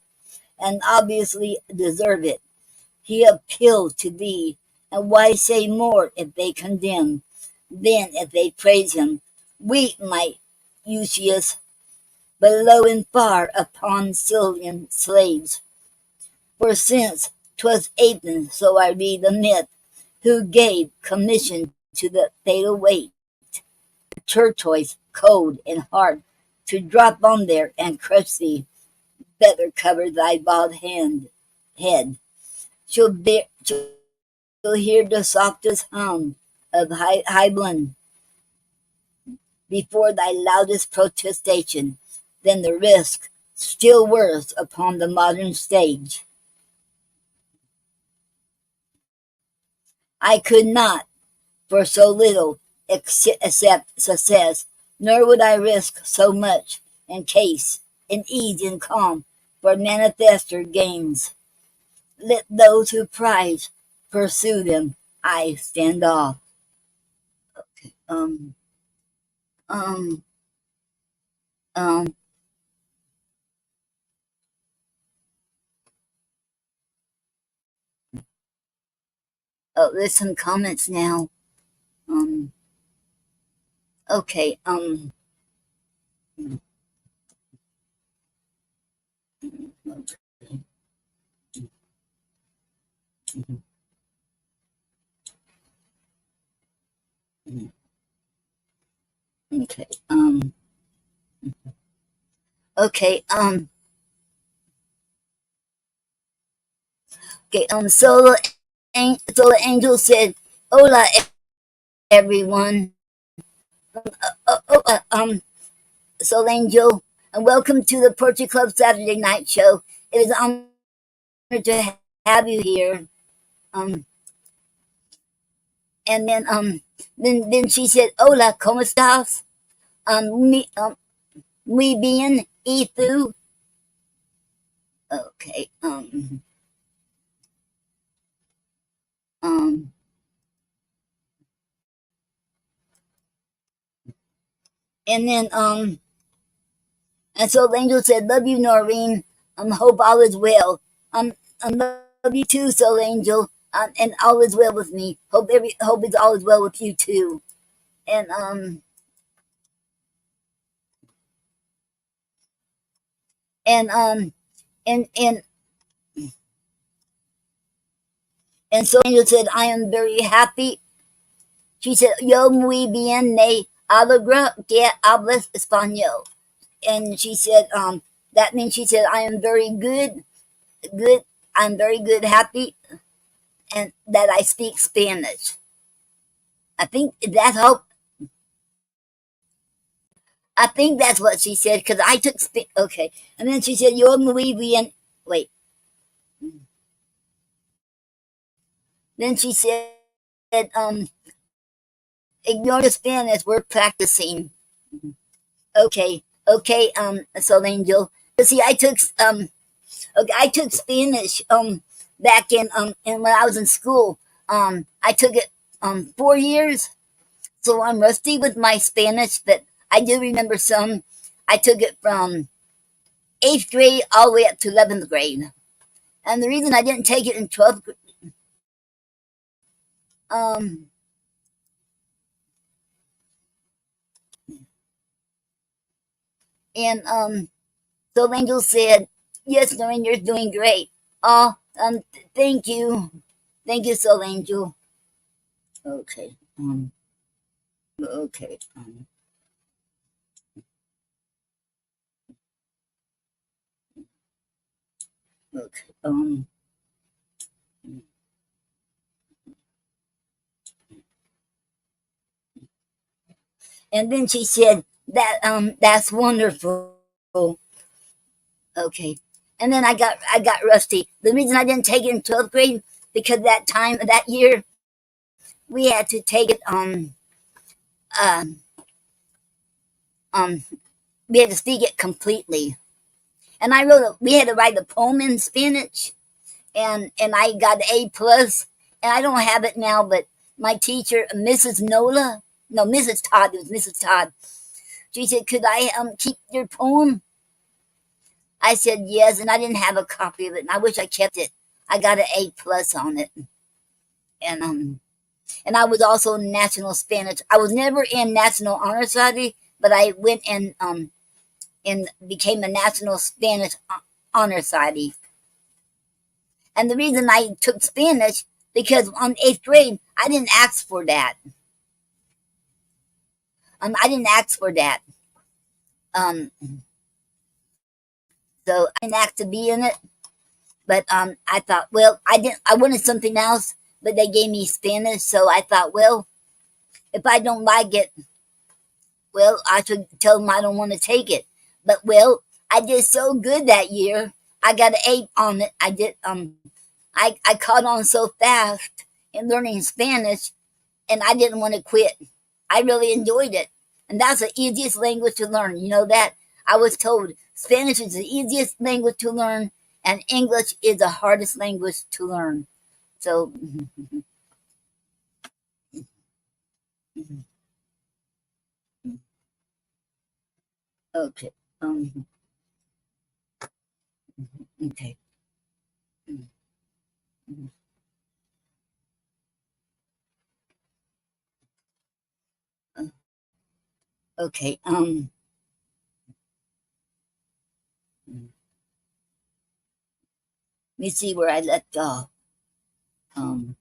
and obviously deserve it. He appealed to thee, and why say more if they condemn, than if they praise him? Weep, my Lucius, but low and far upon Scythian slaves. For since 'twas Athens, so I read the myth, who gave commission to the fatal weight, tortoise, cold and hard, to drop on there and crush thee, better cover thy bald head. She'll hear the softest hum of Hyblen before thy loudest protestation, than the risk, still worse upon the modern stage. I could not, for so little, accept success, nor would I risk so much in case, in ease and calm, for manifester gains. Let those who prize pursue them, I stand off. Um, um, um, there's some comments now. Um, okay, okay, okay, okay, Solar Angel said, hola, everyone. Oh, Soul Angel, and welcome to the Poetry Club Saturday Night Show. It is an honor to have you here. And then she said, "Hola, cómo estás? Muy bien, y tú?" Okay. Um, and then and so Angel said, "Love you, Noreen. Hope all is well. Love you too, Soul Angel. And all is well with me. Hope it's all is well with you too. And and and and and so Angel said, I am very happy. She said, yo muy bien me alegra que hablas español. And she said, that means she said, I am very good. I'm very good, happy, and that I speak Spanish. I think that hope. I think that's what she said because I took okay, and then she said, "Yo muy bien." Wait. Then she said, "Ignore the Spanish. We're practicing." Okay, okay. So Angel, see, okay, I took Spanish back in when I was in school. I took it 4 years, so I'm rusty with my Spanish, but I do remember some. I took it from 8th grade all the way up to 11th grade. And the reason I didn't take it in 12th grade, um, and so Angel said, "Yes, Noreen, you're doing great." Oh, thank you, Soul Angel. Okay, okay, okay, and then she said that's wonderful. Okay, and then I got rusty. The reason I didn't take it in 12th grade because that year we had to take it um um we had to speak it completely. And we had to write a poem in Spanish, and I got A+. And I don't have it now, but my teacher, Mrs. Nola, no, Mrs. Todd, it was Mrs. Todd. She said, "Could I keep your poem?" I said yes, and I didn't have a copy of it, and I wish I kept it. I got an A+ on it, and I was also in National Spanish. I was never in National Honor Society, but I went and became a National Spanish Honor Society. And the reason I took Spanish because on 8th grade I didn't ask for that. I didn't ask for that. Um, so I didn't ask to be in it. But I thought, well, I didn't. I wanted something else, but they gave me Spanish, so I thought, well, if I don't like it, well, I should tell them I don't want to take it. But well, I did so good that year. I got an 8 on it. I did. I caught on so fast in learning Spanish, and I didn't want to quit. I really enjoyed it, and that's the easiest language to learn. You know that I was told Spanish is the easiest language to learn, and English is the hardest language to learn. So, okay, um, okay, uh, okay. Let me see where I left off. Um,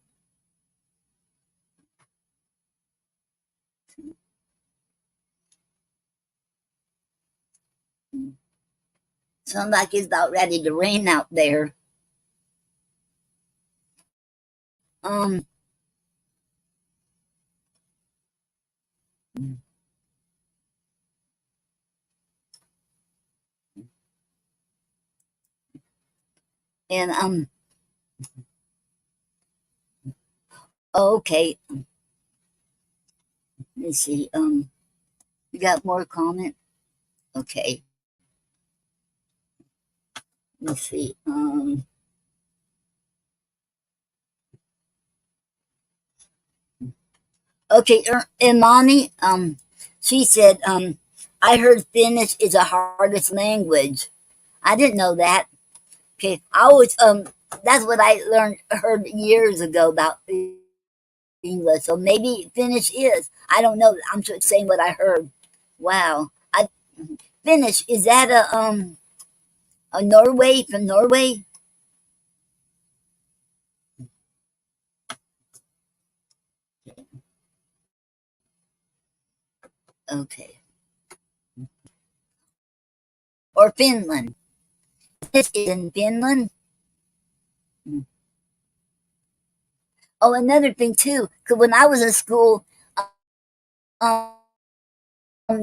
Sounds like it's about ready to rain out there. Um, and okay. Let's see. You got more comment? Okay. Let's see. Okay, Imani. She said. I heard Finnish is the hardest language. I didn't know that. Okay, I always That's what I heard years ago about English. So maybe Finnish is. I don't know. I'm just saying what I heard. Wow. Finnish, is that a Norway, from Norway? Okay. Or Finland. This is in Finland. Oh, another thing too, because when I was in school, um,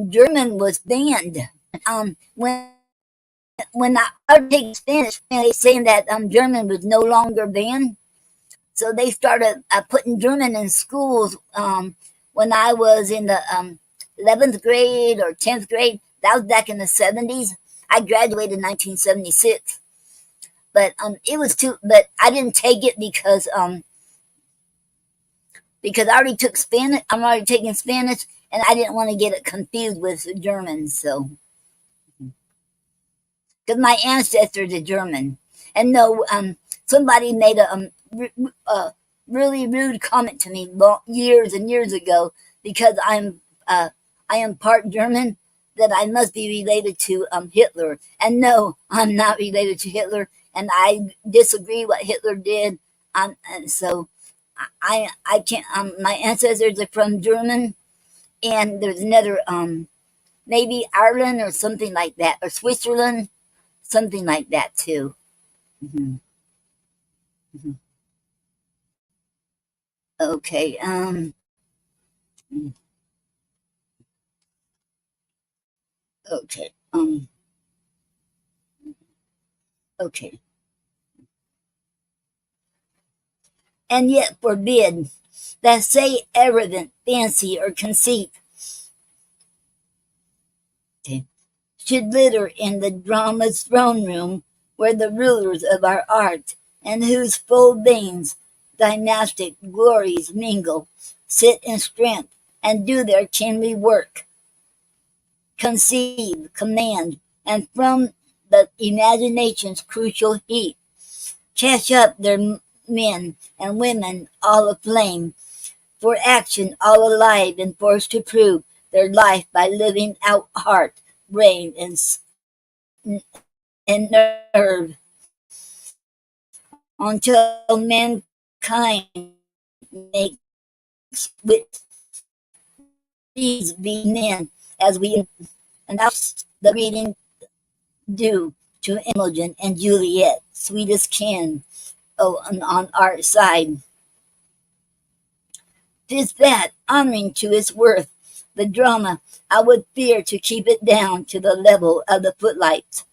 German was banned. When I was taking Spanish, they saying that German was no longer banned. So they started putting German in schools when I was in the 11th grade or 10th grade. That was back in the 70s. I graduated in 1976. But it was too. But I didn't take it because I already took Spanish. I'm already taking Spanish, and I didn't want to get it confused with German. So, because my ancestors are German, and no, somebody made a really rude comment to me years and years ago because I am part German, that I must be related to Hitler, and no, I'm not related to Hitler, and I disagree what Hitler did. And so I can't. My ancestors are from German, and there's another maybe Ireland or something like that, or Switzerland, something like that too. Mhm. Mhm. Okay. Okay. Okay. And yet forbid that say arrogant, fancy, or conceit, okay, should litter in the drama's throne room, where the rulers of our art, and whose full veins dynastic glories mingle, sit in strength and do their kingly work, conceive, command, and from the imagination's crucial heat, catch up their men and women all aflame, for action all alive and forced to prove their life by living out heart, brain, and nerve, until mankind makes with these be men, as we announce the reading due to Imogen and Juliet, sweetest kin, oh, on our side. 'Tis that, honoring to its worth, the drama, I would fear to keep it down to the level of the footlights.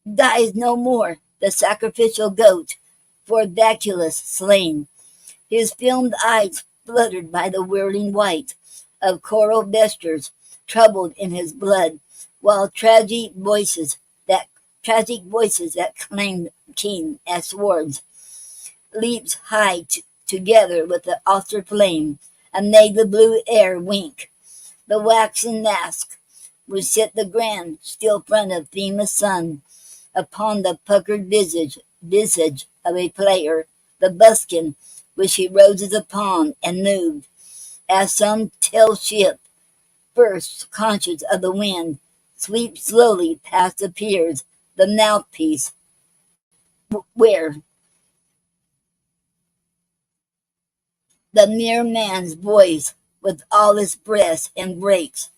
Dies no more the sacrificial goat, for Baculus slain, his filmed eyes fluttered by the whirling white of choral vestures, troubled in his blood, while tragic voices that claimed king as swords, leaps high together with the altar flame, and made the blue air wink. The waxen mask would set the grand, still front of famous sun upon the puckered visage of a player, the buskin which he roses upon and moved, as some tell ship, first conscious of the wind, sweeps slowly past the piers, the mouthpiece, where the mere man's voice, with all its breaths and breaks,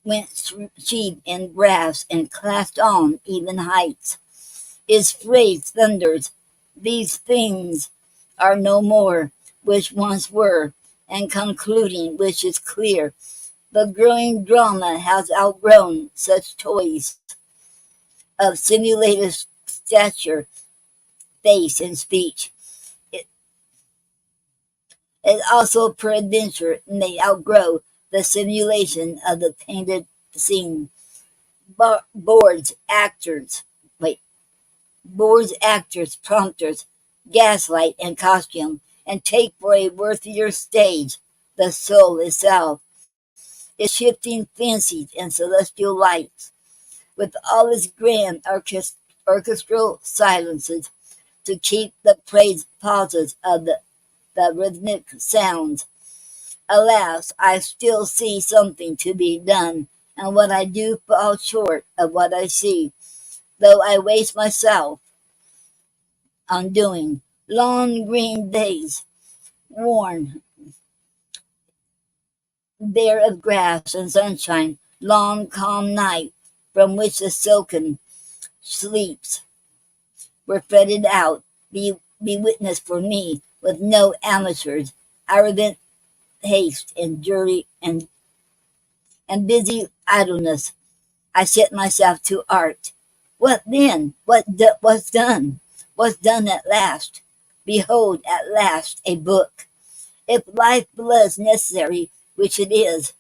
went sheathed in brass and clasped on even heights. His phrase thunders, these things are no more, which once were, and concluding which is clear, the growing drama has outgrown such toys of simulated stature, face, and speech. It, it also peradventure may outgrow the simulation of the painted scene. Boards, actors, wait, boards, actors, prompters, gaslight, and costume, and take for a worthier stage the soul itself, its shifting fancies and celestial lights, with all its grand orchestral silences, to keep the praise pauses of the rhythmic sounds. Alas, I still see something to be done, and what I do falls short of what I see, though I waste myself on doing. Long green days, worn bare of grass and sunshine, long calm night, from which the silken sleeps were fretted out, be witness for me, with no amateurs, arrogant haste and jury and busy idleness. I set myself to art. What then? What's done? What's done at last? Behold, at last, a book. If life was necessary, which it is,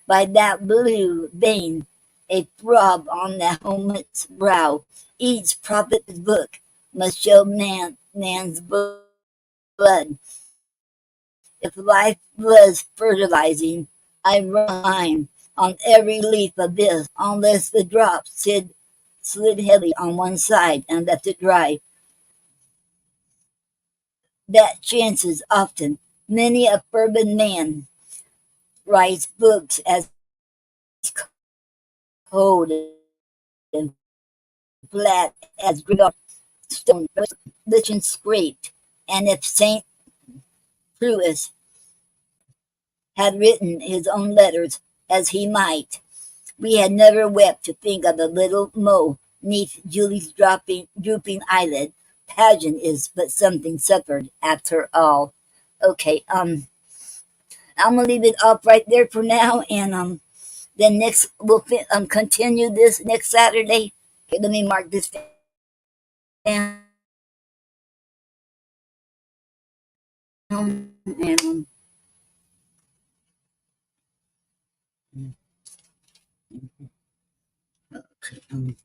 by that blue vein, a throb on that moment's brow, each prophet's book must show man's blood. If life was fertilizing, I rhyme on every leaf of this, unless the drops slid heavily on one side and left it dry. That chances often. Many a fervent man writes books as cold and flat as graveyard stone, lich and scraped. And if Saint Pruis had written his own letters as he might, we had never wept to think of the little Mo 'neath Julie's drooping eyelid. Pageant is but something suffered after all. Okay, I'm gonna leave it up right there for now, and then next we'll continue this next Saturday. Okay, let me mark this down. And okay, um,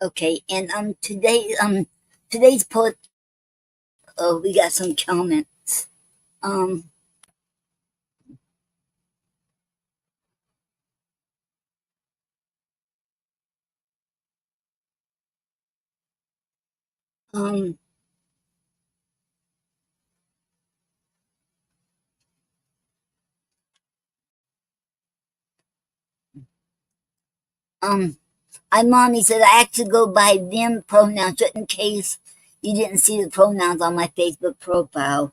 okay, and today's poet. Oh, we got some comments. Um, um, um, mommy said I actually go by them pronouns just in case you didn't see the pronouns on my Facebook profile.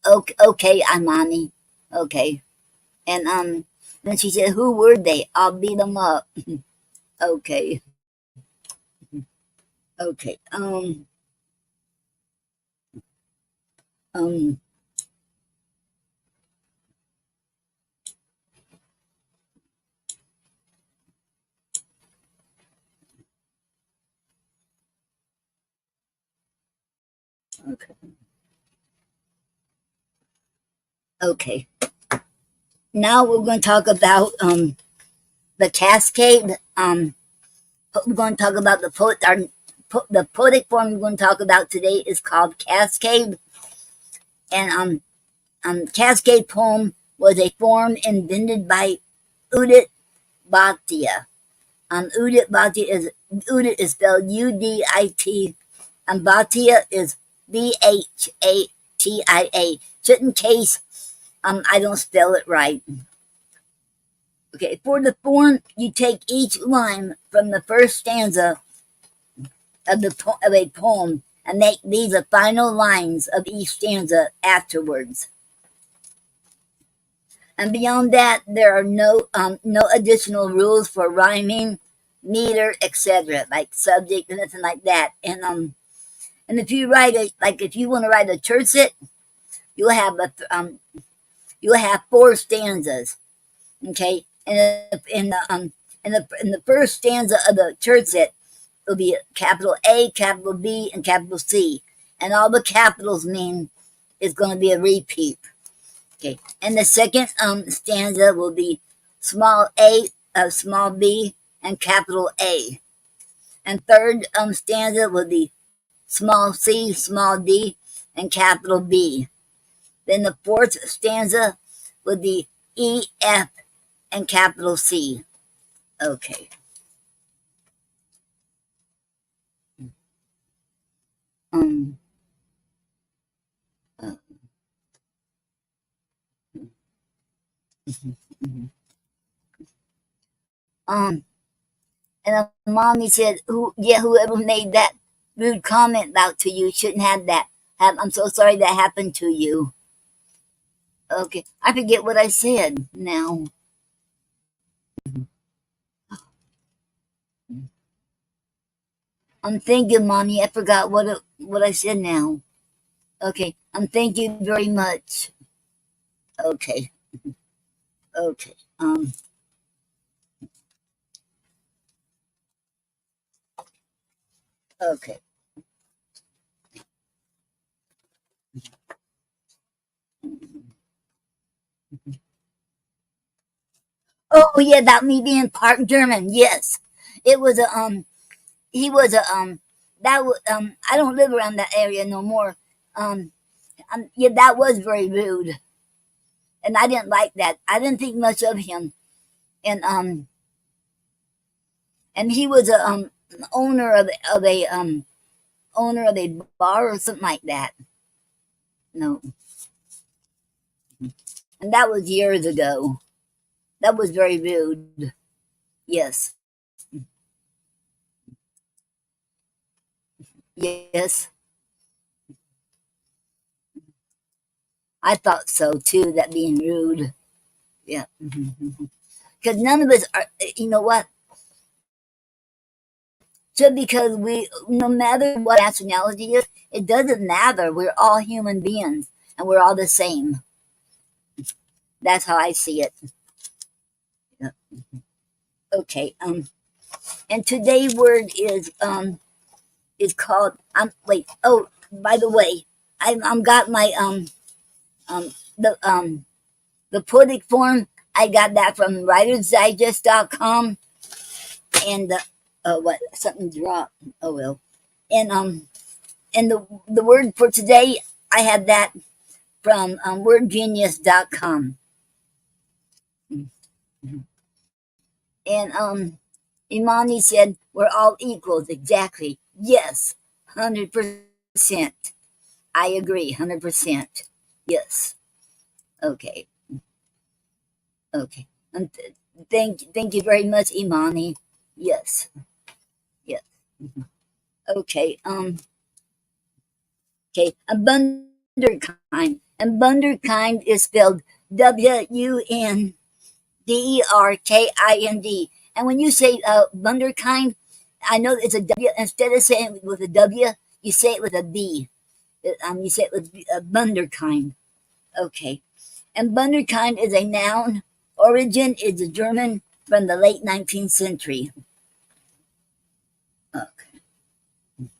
Okay, mommy. Okay, and then she said, "Who were they? I'll beat them up." Okay, okay. Um, okay, okay. Now we're going to talk about the Cascade. We're going to talk about the poetic form we're going to talk about today is called Cascade, and Cascade poem was a form invented by Udit Bhatia. Udit Bhatia is spelled UDIT, and Bhatia is BHATIA. Just in case I don't spell it right. Okay, for the form, you take each line from the first stanza of a poem and make these the final lines of each stanza afterwards. And beyond that, there are no additional rules for rhyming, meter, etc., like subject and anything like that. And if you if you want to write a tercet, you'll have four stanzas. Okay, and in the first stanza of the tercet, it'll be capital A, capital B, and capital C, and all the capitals mean is going to be a repeat. Okay, and the second stanza will be small a, small b, and capital A. And third stanza will be small c, small d, and capital B. Then the fourth stanza would be E, F, and capital C. Okay. Um, uh, um, and mommy said, whoever made that rude comment about to you shouldn't have that. I'm so sorry that happened to you. Okay, I forget what I said now. I'm thinking, mommy. I forgot what I said now. Okay, thank you very much. Okay, okay. Okay. Oh yeah, that me being part German. Yes, it was a He was a that was I don't live around that area no more. Yeah, that was very rude, and I didn't like that. I didn't think much of him, and and he was a owner of a owner of a bar or something like that. No, and that was years ago. That was very rude. Yes, yes, I thought so too. That being rude. Yeah, because none of us are. You know what? Just because no matter what nationality is, it doesn't matter. We're all human beings, and we're all the same. That's how I see it. Yeah. Okay. And today's word is called wait. Oh, by the way, I'm got my um the um the poetic form. I got that from writersdigest.com, and what something dropped. Oh well. And and the word for today, I had that from wordgenius.com. And Imani said, we're all equals. Exactly. Yes, 100%. I agree, 100%. Yes. Okay. Okay. And thank you very much, Imani. Yes. Yes. Okay. Okay. Abunderkind. Abunderkind is spelled WUNDERKIND. And when you say Bunderkind, I know it's a W. Instead of saying it with a W, you say it with a B. You say it with Bunderkind. Okay. And Bunderkind is a noun. Origin is a German from the late 19th century. Okay.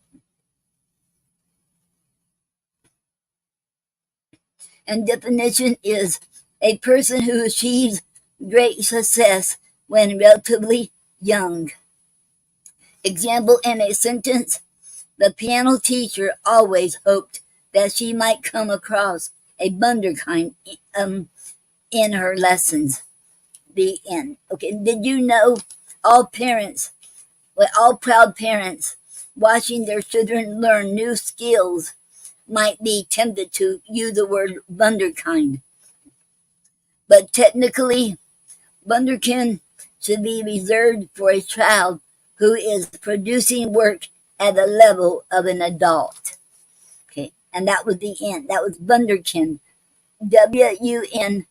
And definition is a person who achieves great success when relatively young. Example in a sentence: the piano teacher always hoped that she might come across a Bunderkind in her lessons. the end. Okay, did you know all parents, well, all proud parents watching their children learn new skills might be tempted to use the word wunderkind. But technically, wunderkind should be reserved for a child who is producing work at the level of an adult. Okay, and that was the end. That was wunderkind. Wunderkind.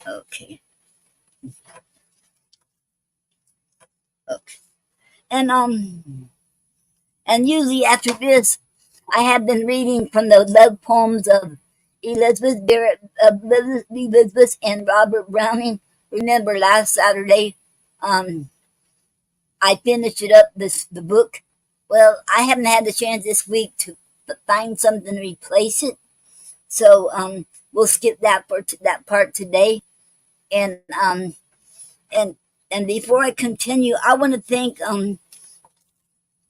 Okay. Okay. And usually after this, I have been reading from the love poems of Elizabeth Barrett, Elizabeth and Robert Browning. Remember last Saturday, um, I finished it up the book. Well, I haven't had the chance this week to find something to replace it, so we'll skip that part today. And and and before I continue, I want to thank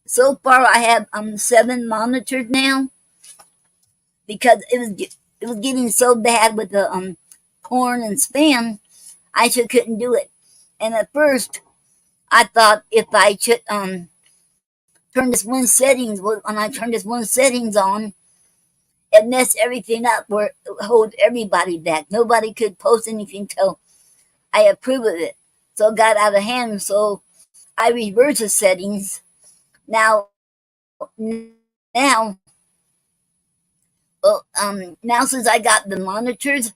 so far I have 7 monitors now because it was getting so bad with the porn and spam. I just couldn't do it. And at first I thought if I should turn this one settings, when I turn this one settings on, it messed everything up where it hold everybody back. Nobody could post anything till I approve of it. So it got out of hand. So I reversed the settings. Now, well, now since I got the monitors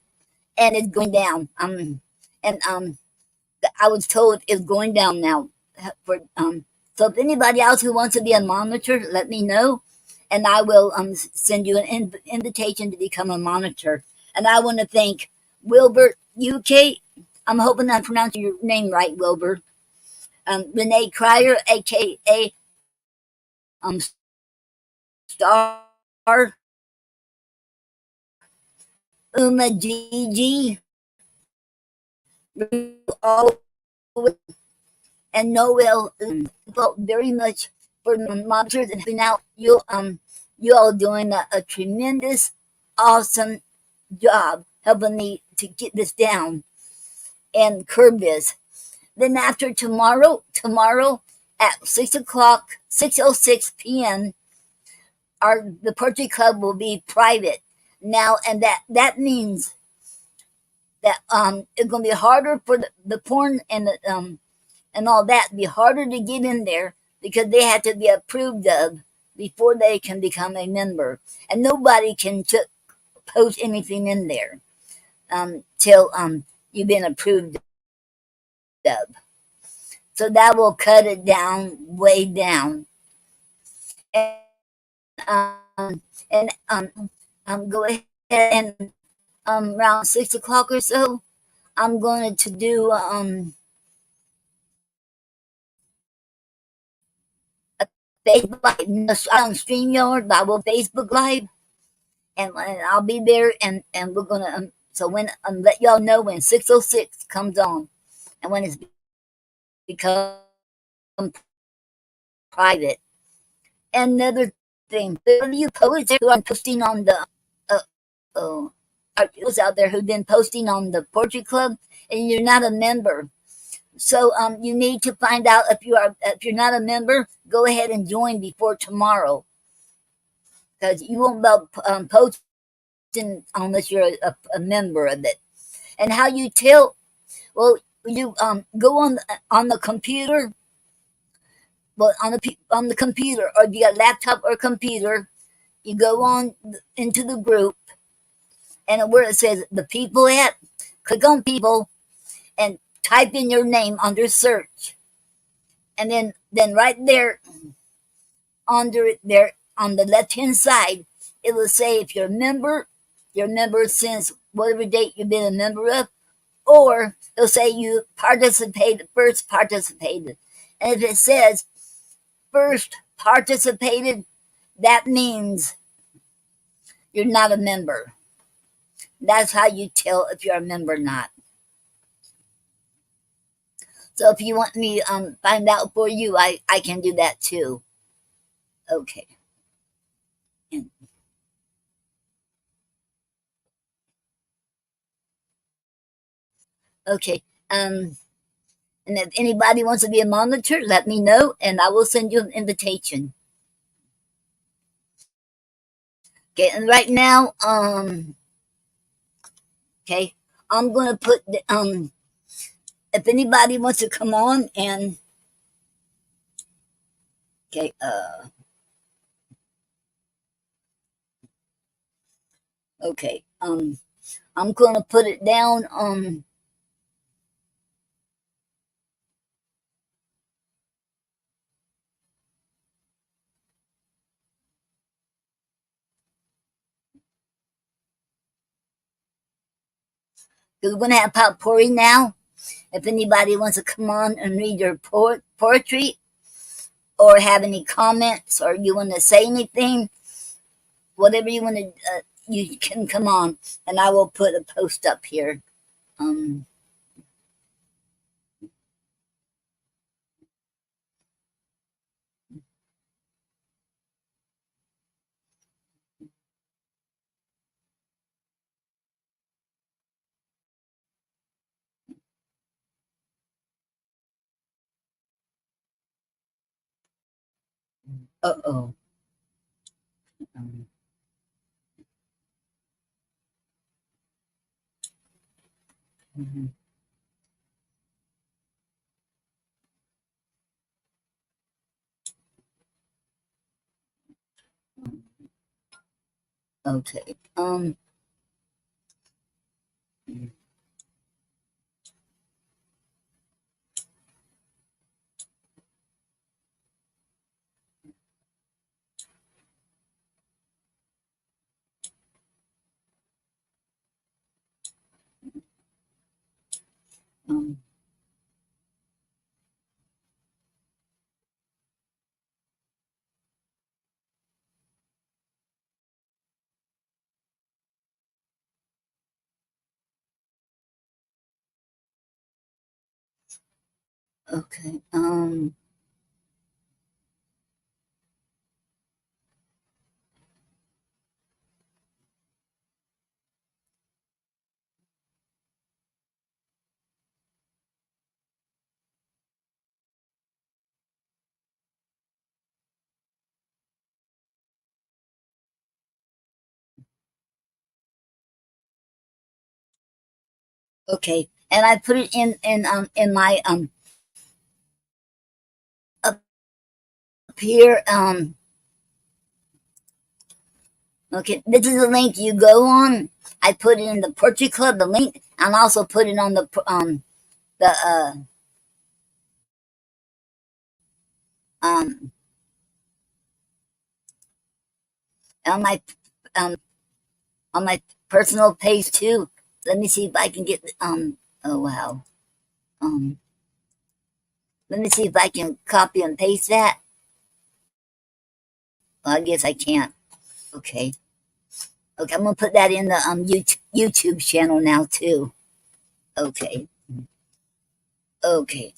and it's going down, and I was told it's going down now. For so if anybody else who wants to be a monitor, let me know, and I will send you an invitation to become a monitor. And I want to thank Wilbert UK. I'm hoping I'm pronouncing your name right, Wilbur. Renee Cryer, aka Star, Uma Gigi, all and Noel felt very much for the monitors and helping out. You all doing a tremendous, awesome job helping me to get this down and curb this. Then after tomorrow at 6:00, 6:06 p.m., the Poetry Club will be private now, and that means that it's gonna be harder for the porn and all that be harder to get in there because they have to be approved of before they can become a member, and nobody can post anything in there till you've been approved of. So that will cut it down, way down. And and go ahead and around 6 o'clock or so, I'm going to do a Facebook Live. I on StreamYard, but I will Facebook Live, and I'll be there, and we're gonna so when let y'all know when 6:06 comes on, and when it's become private. And another thing, there are you poets who are posting on the articles out there who've been posting on the Poetry Club, and you're not a member. So you need to find out if you're not a member. Go ahead and join before tomorrow, because you won't be posting unless you're a member of it. And how you tell? Well, you go on the computer. Well, on the computer, or if you got a laptop or computer, you go on into the group, and where it says the people at, click on people, and type in your name under search, and then right there under it there on the left hand side, it will say if you're a member since whatever date you've been a member of, or it'll say you first participated. And if it says first participated, that means you're not a member. That's how you tell if you're a member or not. So if you want me to find out for you, I can do that too. Okay. And Okay. And if anybody wants to be a monitor, let me know, and I will send you an invitation. Okay. And right now, okay, I'm gonna put the, if anybody wants to come on and okay, okay, I'm gonna put it down. We're gonna have Potpourri now. If anybody wants to come on and read your poetry or have any comments or you want to say anything, whatever you want to, you can come on, and I will put a post up here. Um, oh. Um, mhm. Okay. Um, okay. Okay. And I put it in my up here. Okay. This is the link you go on. I put it in the Portrait Club, the link, and also put it on the um on my um on my personal page too. Let me see if I can get oh wow. Um let me see if I can copy and paste that. Well, I guess I can't. Okay. Okay, I'm gonna put that in the YouTube channel now too. Okay. Okay.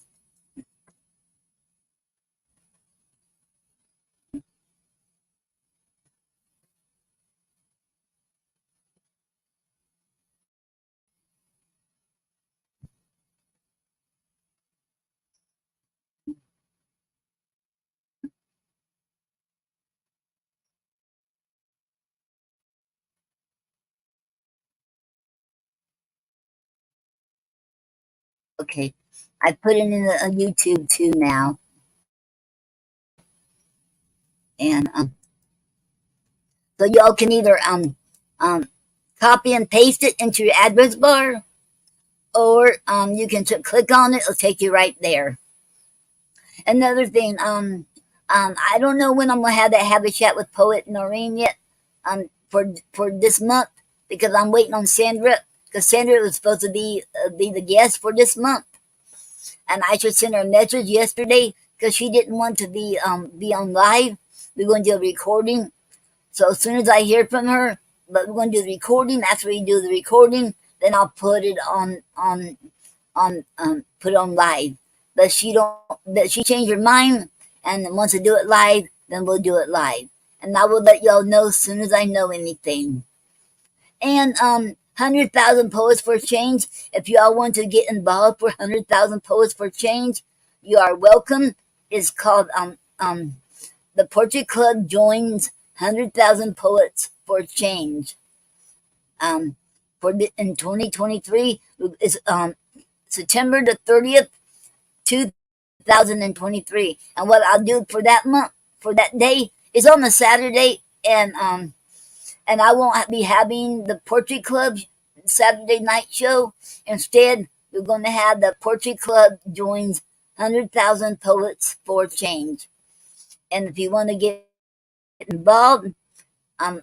Okay. I put it in the YouTube too now. And so y'all can either um copy and paste it into your address bar, or you can click on it, it'll take you right there. Another thing, I don't know when I'm gonna have a chat with poet Noreen yet, for this month, because I'm waiting on Sandra, because Sandra was supposed to be the guest for this month, and I should send her a message yesterday because she didn't want to be on live. We're going to do a recording, so as soon as I hear from her, but we're going to do the recording. After we do the recording, then I'll put it on put it on live. But she don't. But she changed her mind and wants to do it live. Then we'll do it live, and I will let y'all know as soon as I know anything. And 100,000 Poets for Change. If you all want to get involved for 100,000 Poets for Change, you are welcome. It's called the Poetry Club joins 100,000 Poets for Change. In 2023 is September the 30th, 2023. And what I'll do for that month, for that day, is on a Saturday, and I won't be having the Poetry Club Saturday night show. Instead, we're going to have the Poetry Club joins 100,000 Poets for Change. And if you want to get involved, I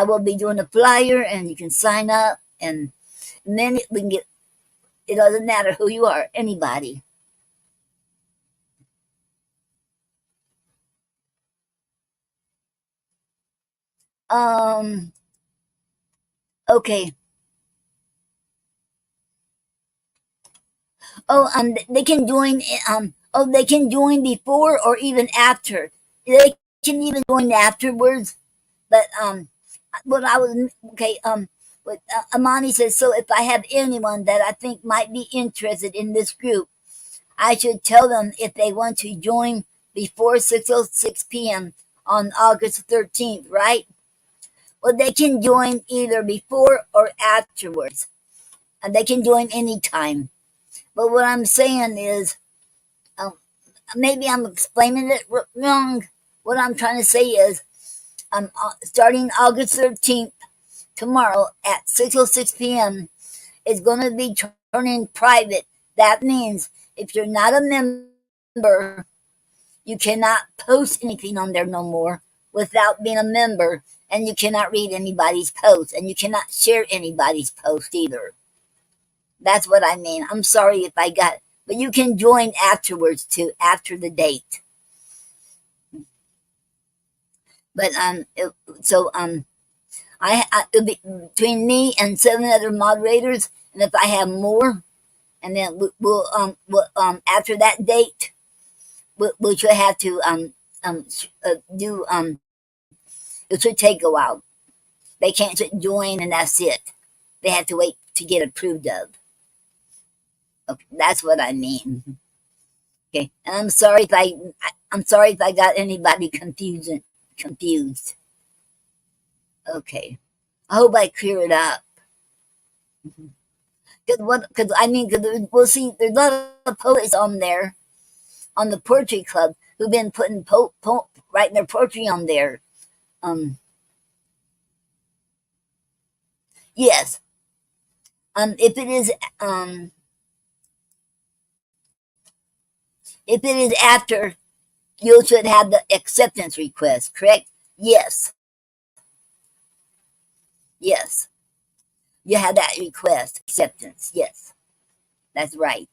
will be doing a flyer, and you can sign up, and then we can get. It doesn't matter who you are, anybody. Okay. Oh, they can join. They can join before or even after. They can even join afterwards. But what I was okay. What Amani says. So if I have anyone that I think might be interested in this group, I should tell them if they want to join before 6:06 p.m. on August 13th, right? Well, they can join either before or afterwards, and they can join anytime. But what I'm saying is, maybe I'm explaining it wrong. What I'm trying to say is, starting August 13th, tomorrow at 6:06 p.m., it's going to be turning private. That means if you're not a member, you cannot post anything on there no more without being a member, and you cannot read anybody's post, and you cannot share anybody's post either. That's what I mean. I'm sorry if I got, but you can join afterwards too, after the date. But it'll be between me and 7 other moderators, and if I have more, and then we'll after that date, we should have to do it should take a while. They can't just join and that's it. They have to wait to get approved of. Okay, that's what I mean. Okay, and I'm sorry if I got anybody confused. Okay, I hope I clear it up. Because we'll see. There's a lot of poets on there, on the Poetry Club, who've been putting writing their poetry on there. Yes. If it is after, you should have the acceptance request, correct? Yes. Yes. You have that request, acceptance. Yes. That's right.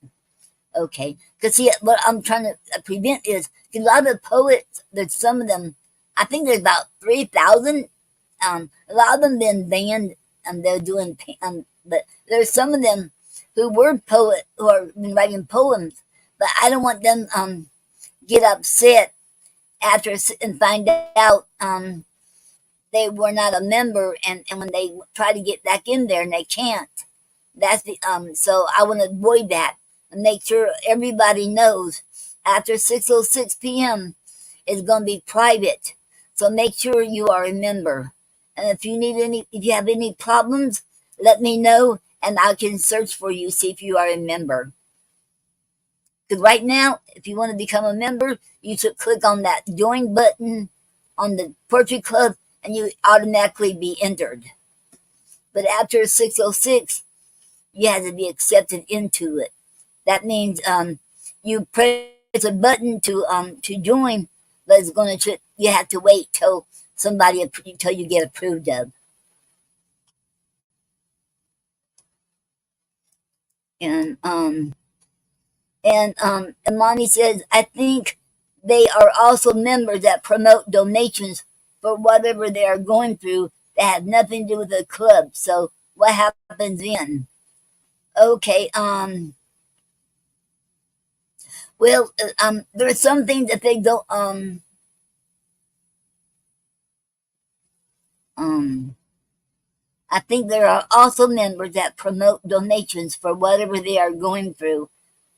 Okay. Because see, what I'm trying to prevent is, a lot of poets, there's some of them, I think there's about 3,000. A lot of them been banned, and they're doing, but there's some of them who were poet, who are been writing poems, but I don't want them get upset after and find out they were not a member, and when they try to get back in there and they can't. That's the so I want to avoid that and make sure everybody knows after 6:06 p.m. it's going to be private. So make sure you are a member. And if you have any problems, let me know, and I can search for you, see if you are a member. Because right now, if you want to become a member, you should click on that join button on the Poetry Club, and you automatically be entered. But after 6:06, you have to be accepted into it. That means you press a button to join, but it's going to you have to wait till you get approved of. And Imani says, I think they are also members that promote donations for whatever they are going through that have nothing to do with the club. So what happens then? Okay, well, there are some things that they don't, I think there are also members that promote donations for whatever they are going through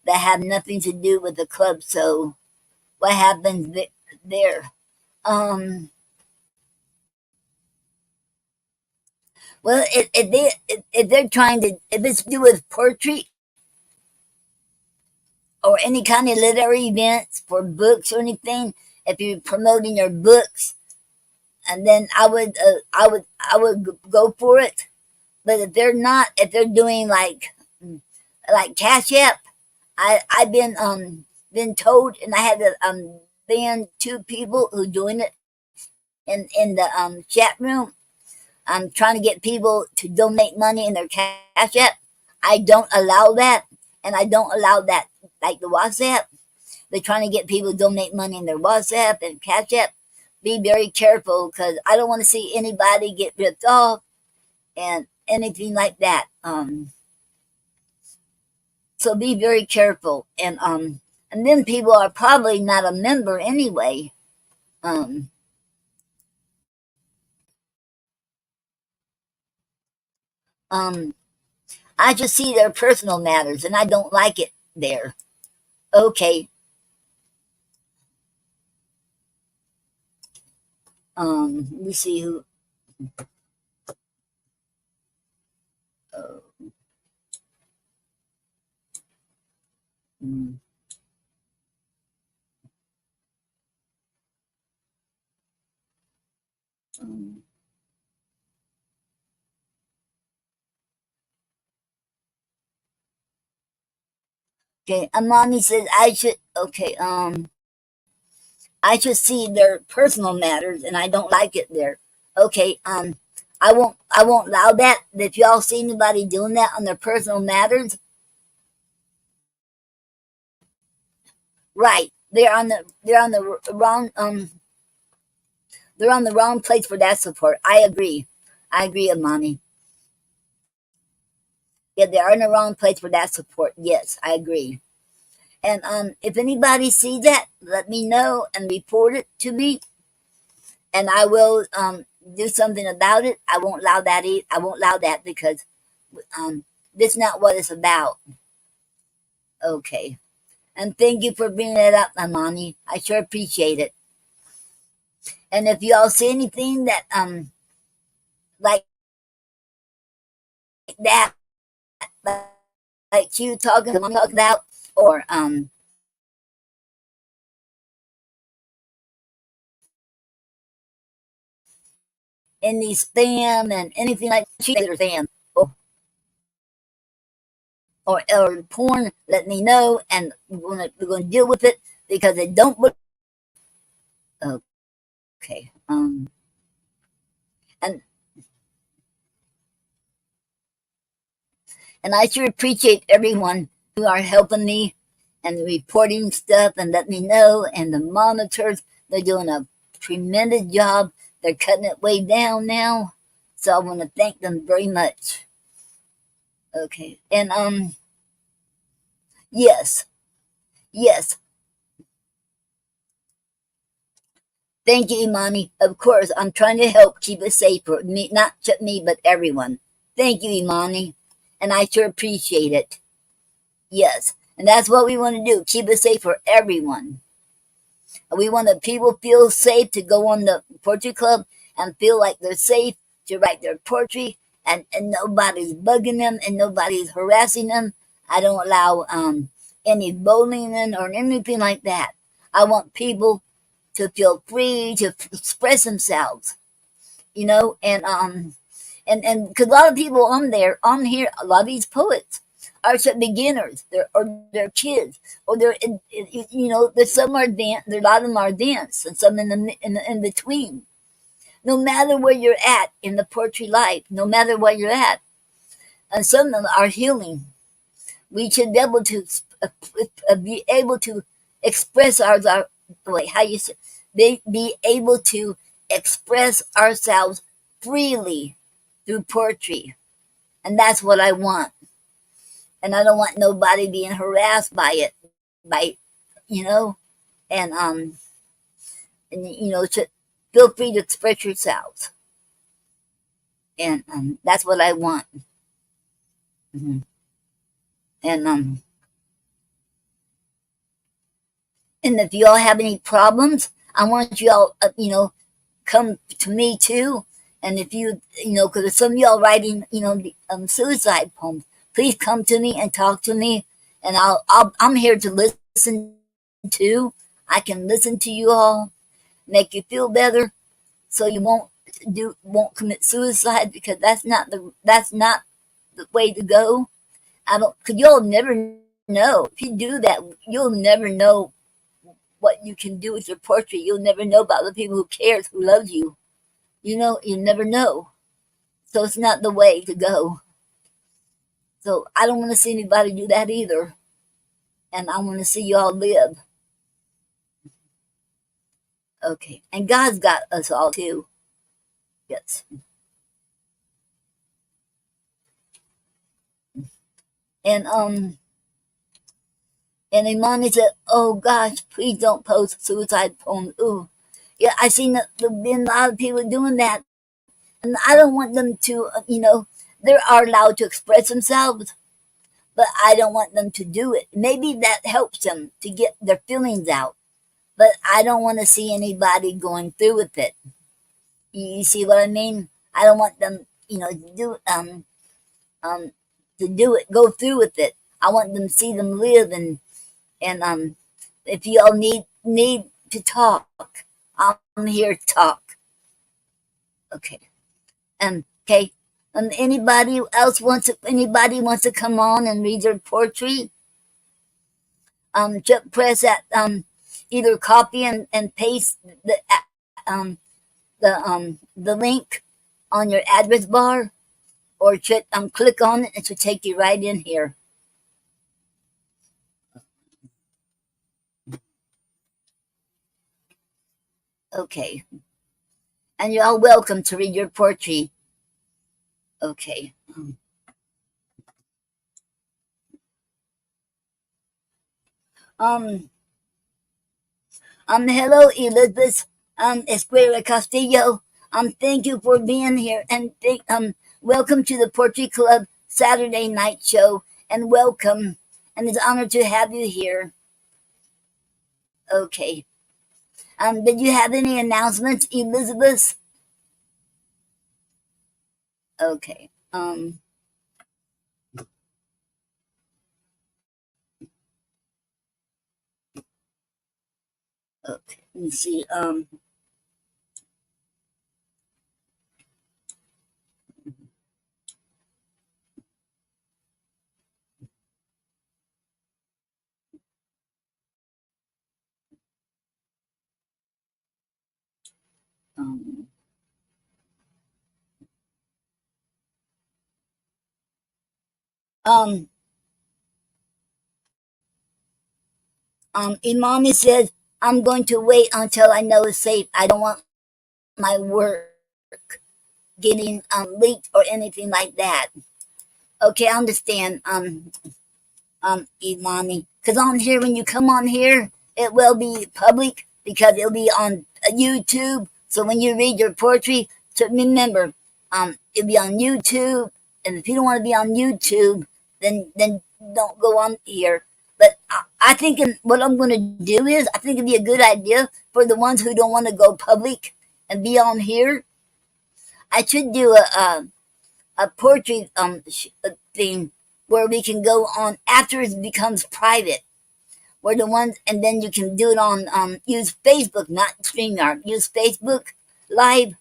that have nothing to do with the club. So what happens there? Um, well, if they're trying to, if it's to do with poetry or any kind of literary events for books or anything, if you're promoting your books, and then I would go for it. But if they're not, if they're doing like Cash App, I've been told, and I had to ban 2 people who doing it in the chat room. I'm trying to get people to donate money in their Cash App. I don't allow that, and I don't allow that like the WhatsApp. They're trying to get people to donate money in their WhatsApp and Cash App. Be very careful because I don't want to see anybody get ripped off and anything like that. So be very careful, and then people are probably not a member anyway. Um, um, I just see their personal matters, and I don't like it there. Okay. Let me see who. Uh, mm, um, okay, Amani says I should. Okay. I should see their personal matters, and I don't like it there. Okay. I won't allow that. If y'all see anybody doing that on their personal matters, right? They're on the wrong place for that support. I agree. I agree, Amani. Yeah, they are in the wrong place for that support. Yes, I agree. And if anybody sees that, let me know and report it to me, and I will do something about it. I won't allow that. I won't allow that because this is not what it's about. Okay. And thank you for bringing it up, Amani. I sure appreciate it. And if y'all see anything that like that, like you talking about, or any spam and anything like that, spam or porn, let me know, and we're gonna deal with it because it don't look okay. And and I sure appreciate everyone who are helping me and reporting stuff and let me know, and the monitors, they're doing a tremendous job. They're cutting it way down now, so I want to thank them very much. Okay, and yes, yes. Thank you, Imani. Of course, I'm trying to help keep it safe for me, not just me, but everyone. Thank you, Imani. And I sure appreciate it. Yes. And that's what we want to do, keep it safe for everyone. We want the people feel safe to go on the poetry club and feel like they're safe to write their poetry, and nobody's bugging them and nobody's harassing them. I don't allow any bullying or anything like that. I want people to feel free to express themselves, and because a lot of people on here, a lot of these poets are just beginners, they're kids, or there's some are advanced, a lot of them are advanced, and some in between. No matter where you're at in the poetry life, no matter where you're at, and some of them are healing. We should be able to express our wait, how you say, be able to express ourselves freely through poetry, and that's what I want. And I don't want nobody being harassed by it, by you know, and to feel free to express yourselves. and that's what I want. Hmm. And and if y'all have any problems, I want y'all, come to me too. And if because some of y'all writing, suicide poems, please come to me and talk to me, and I'm here to listen too. I can listen to you all, make you feel better, so you won't commit suicide, because that's not the way to go. I don't, cause you'll never know if you do that. You'll never know what you can do with your poetry. You'll never know about the people who cares, who loves you. You never know. So it's not the way to go. So I don't want to see anybody do that either. And I want to see you all live. Okay. And God's got us all too. Yes. And and Imani said, "Oh gosh, please don't post suicide poems." Ooh, yeah, I seen there been a lot of people doing that, and I don't want them to. They are allowed to express themselves, but I don't want them to do it. Maybe that helps them to get their feelings out, but I don't want to see anybody going through with it. You see what I mean? I don't want them, um to do it, go through with it. I want them to see them live, and if y'all need to talk, I'm here to talk. Okay. Okay. Anybody wants to come on and read their poetry? Just press that either copy and paste um the link on your address bar, or just click on it, and it should take you right in here. Okay. And you're all welcome to read your poetry. Okay. Um Hello, Elizabeth. Esquera Castillo. Thank you for being here, and welcome to the Poetry Club Saturday night show, and welcome, and it's an honor to have you here. Okay. Did you have any announcements, Elizabeth? Okay. Okay. Let me see. Um, um, Imani says, "I'm going to wait until I know it's safe. I don't want my work getting leaked or anything like that." Okay, I understand. Imani, because on here, when you come on here, it will be public because it'll be on YouTube. So when you read your poetry, so remember, it'll be on YouTube. And if you don't want to be on YouTube, then don't go on here. But I think what I'm going to do is, I think it'd be a good idea for the ones who don't want to go public and be on here. I should do a poetry thing where we can go on after it becomes private. We're the ones, and then you can do it on use Facebook, not StreamYard. Use Facebook Live,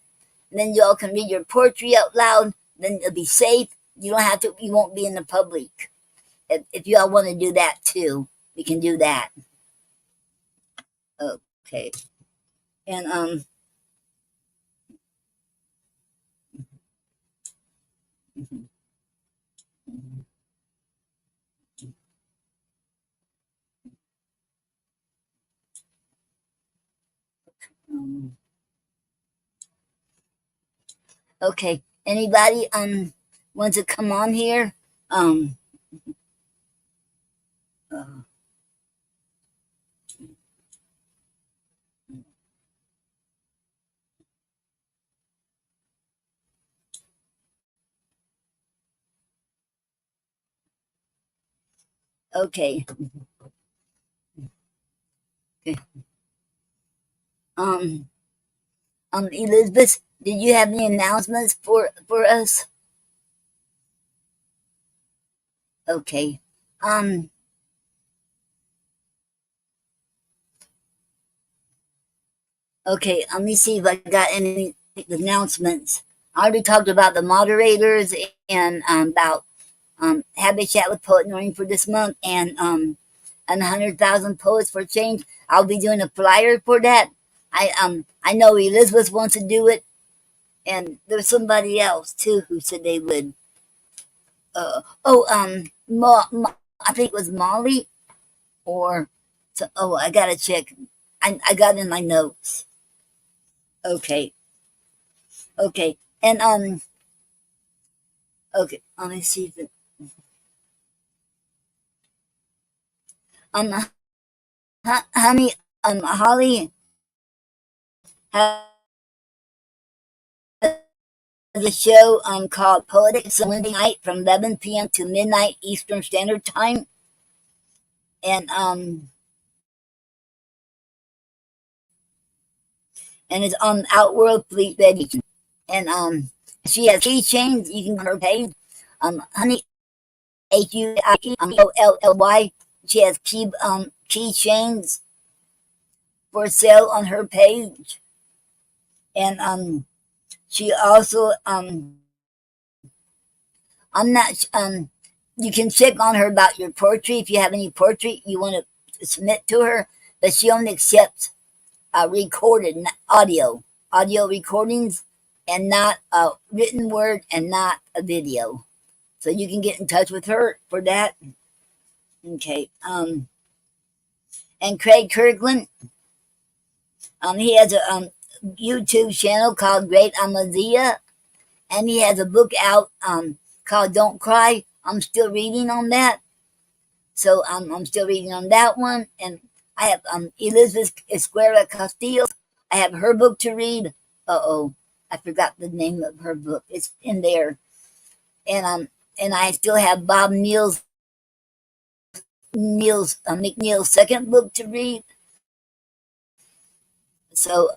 and then you all can read your poetry out loud. Then it'll be safe. You don't have to. You won't be in the public. If you all want to do that too, we can do that. Okay, and um, okay. Anybody wants to come on here? Um. Uh, Okay. Okay. Um, Elizabeth, did you have any announcements for us? Okay. Um, okay. Let me see if I got any announcements. I already talked about the moderators and about Happy Chat with Poet Noreen for this month and 100,000 Poets for Change. I'll be doing a flyer for that. I know Elizabeth wants to do it, and there's somebody else too who said they would. I think it was Molly or so, oh, I gotta check. I got it in my notes. Okay, okay, and okay. Let me see if it, um, honey, Holly has a show called Poetics on Wednesday night from 11 p.m. to midnight Eastern Standard Time, and and it's on Outworld Fleet Ready. And she has keychains. You can go on her page. Honey HUIOLLY. She has keychains for sale on her page, and she also I'm not you can check on her about your poetry if you have any poetry you want to submit to her, but she only accepts recorded audio recordings and not a written word and not a video. So you can get in touch with her for that. Okay. And Craig Kirkland, he has a YouTube channel called Great Amazia, and he has a book out called Don't Cry. I'm still reading on that. So I'm still reading on that one. And I have Elizabeth Esquera Castillo. I have her book to read. Uh-oh. I forgot the name of her book. It's in there. And I still have Bob McNeil's second book to read. So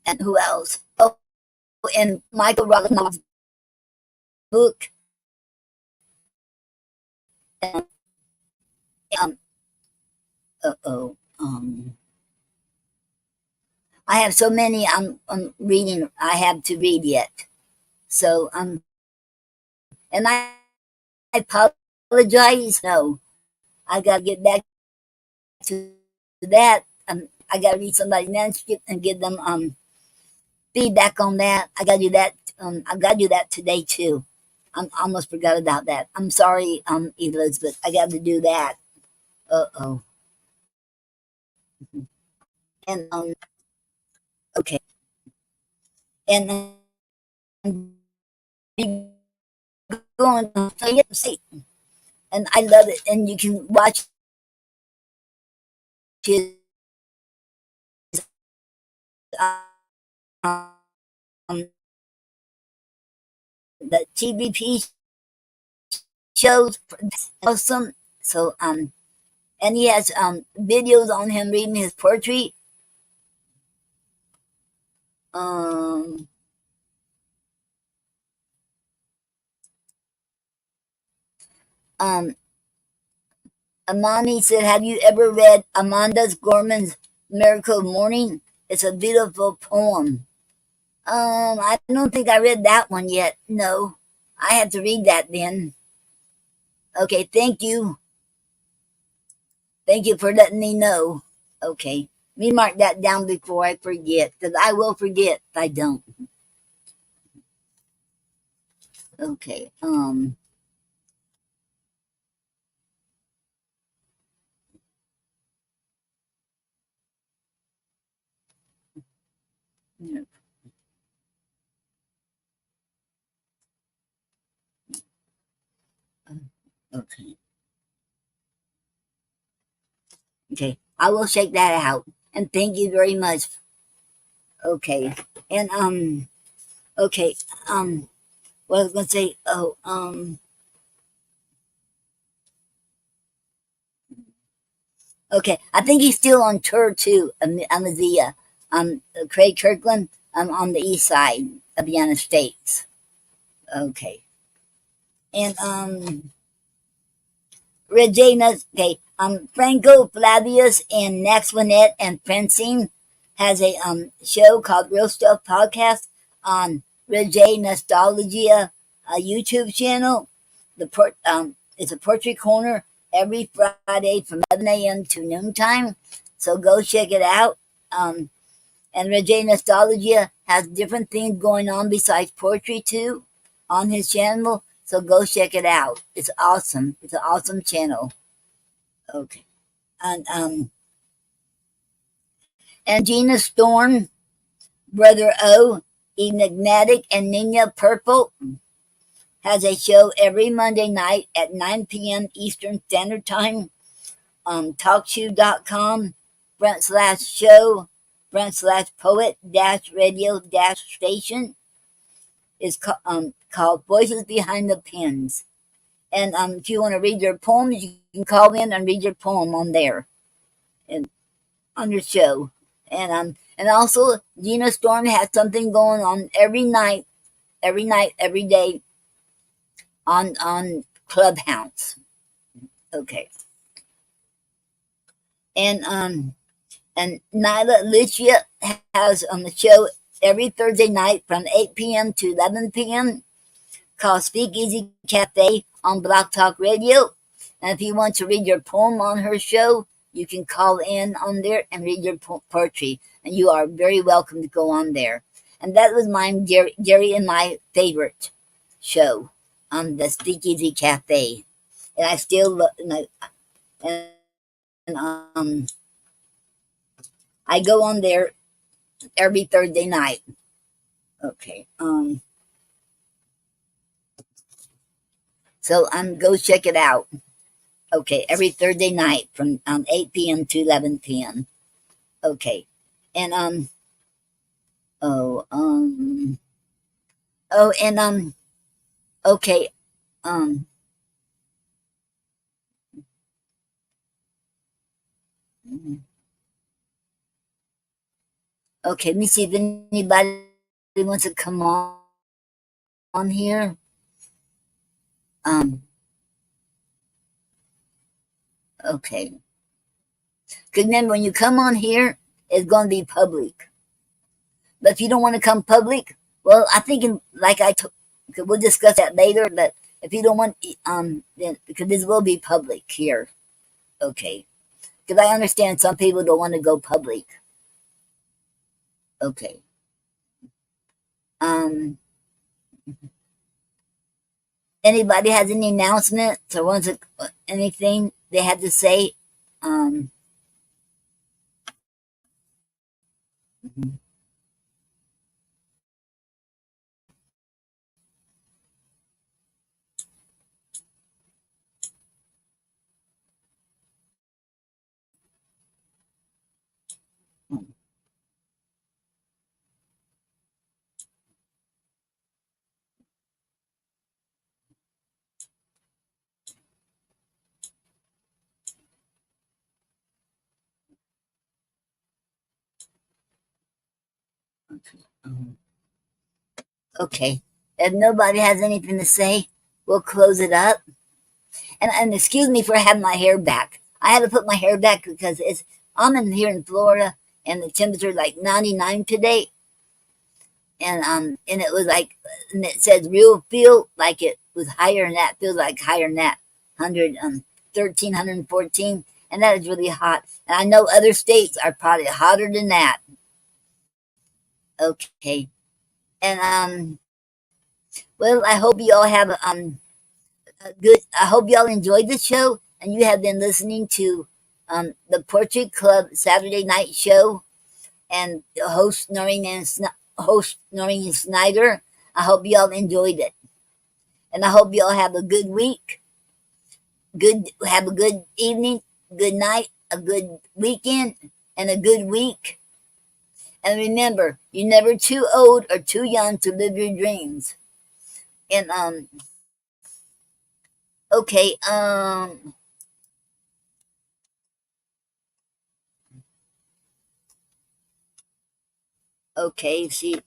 and who else? Oh, and Michael Rollins' book. And, um, uh-oh. I have so many I'm reading. I have to read yet. So and I apologize. No, I gotta get back to that. I gotta read somebody's manuscript and give them feedback on that. I gotta do that. I gotta do that today too. I almost forgot about that. I'm sorry, Elizabeth. I got to do that. Uh-oh. And okay. And be going to play it safe. And I love it. And you can watch his um, the TVP shows. Awesome. So and he has videos on him reading his poetry. Um um Amani said, have you ever read Amanda Gorman's Miracle of Morning? It's a beautiful poem. I don't think I read that one yet. No. I have to read that then. Okay, thank you. Thank you for letting me know. Okay. Let me mark that down before I forget, because I will forget if I don't. Okay. Okay. Okay. I will check that out. And thank you very much. Okay. And okay. What I was gonna say, Okay, I think he's still on tour too. Amazia, Craig Kirkland, on the east side of the United States. Okay, and Regina. Okay, Franco Flavius and Naxwanet and Francine has a show called Real Stuff Podcast on Reggae Nostalgia YouTube channel. It's a Poetry Corner every Friday from 11 a.m. to noontime. So go check it out. And Reggae Nostalgia has different things going on besides poetry too on his channel. So go check it out. It's awesome. It's an awesome channel. Okay. And Gina Storm, Brother O, Enigmatic, and Nina Purple has a show every Monday night at 9 p.m. Eastern Standard Time on TalkShoe.com /show /poet radio station is called Voices Behind the Pens. And if you want to read your poems, you can call in and read your poem on there and on your show. And also Gina Storm has something going on every day on Clubhouse. Okay. And Nyla Alicia has on the show every Thursday night from 8 p.m. to 11 p.m. called Speakeasy Cafe on Block Talk Radio. And if you want to read your poem on her show, you can call in on there and read your poetry. And you are very welcome to go on there. And that was mine, Gary and my favorite show on the Speakeasy Cafe. And I still love, and I go on there every Thursday night. Okay. So go check it out. Okay, every Thursday night from 8 p.m. to 11 p.m. Okay, and oh oh and okay okay. Let me see if anybody wants to come on here. Okay. Because remember, when you come on here, it's going to be public. But if you don't want to come public, well, I think like we'll discuss that later. But if you don't want, then because this will be public here, okay. Because I understand some people don't want to go public. Okay. Um. Anybody has any announcements or wants to, anything they have to say? Um. Okay. If nobody has anything to say, we'll close it up. And excuse me for having my hair back. I had to put my hair back because I'm in here in Florida and the temperature is like 99 today. And it was like, and it says real feel like it was higher than that, feels like higher than that, 113, 114, and that is really hot. And I know other states are probably hotter than that. Okay. And well, I hope you all have good. I hope y'all enjoyed the show, and you have been listening to the Portrait Club Saturday Night Show, and host Noreen Snyder. I hope y'all enjoyed it, and I hope y'all have a good week. Have a good evening, good night, a good weekend, and a good week. And remember, you're never too old or too young to live your dreams. And okay, Okay, see,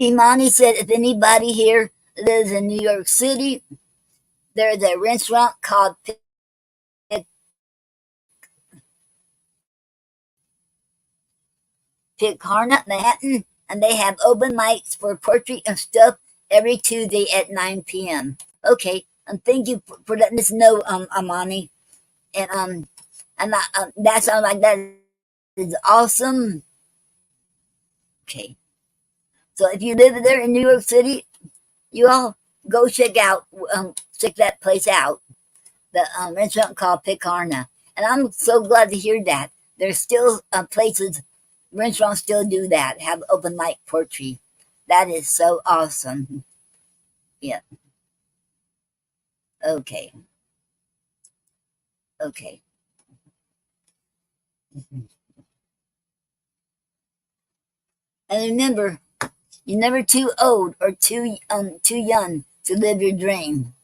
Imani said if anybody here lives in New York City, there's a restaurant called Pitcairn, Manhattan, and they have open mics for poetry and stuff every Tuesday at 9 p.m. Okay, thank you for letting us know, Amani. And that sounds like that is awesome. Okay, so if you live there in New York City, you all go check that place out. The restaurant called Picarna, and I'm so glad to hear that. There's still places, restaurants still do that, have open mic poetry. That is so awesome. Yeah. Okay. Okay. And remember, you're never too old or too young to live your dream.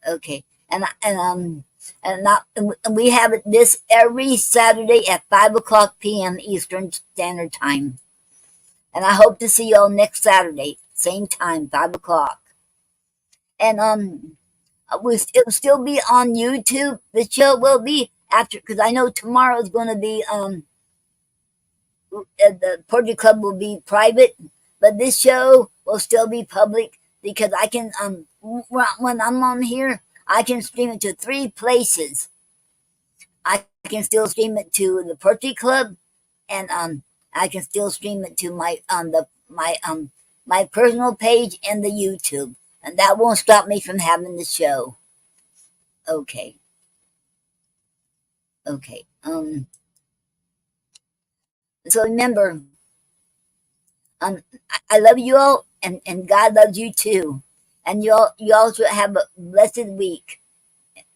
Okay. And we have it this every Saturday at 5 o'clock p.m. Eastern Standard Time. And I hope to see y'all next Saturday, same time, 5 o'clock. And it'll still be on YouTube. The show will be after, because I know tomorrow is going to be the Poetry Club will be private, but this show will still be public because I can when I'm on here, I can stream it to 3 places. I can still stream it to the Poetry Club, and I can still stream it to my personal page and the YouTube, and that won't stop me from having the show. Okay. Okay. So remember, I love you all, and God loves you too, and you all should have a blessed week.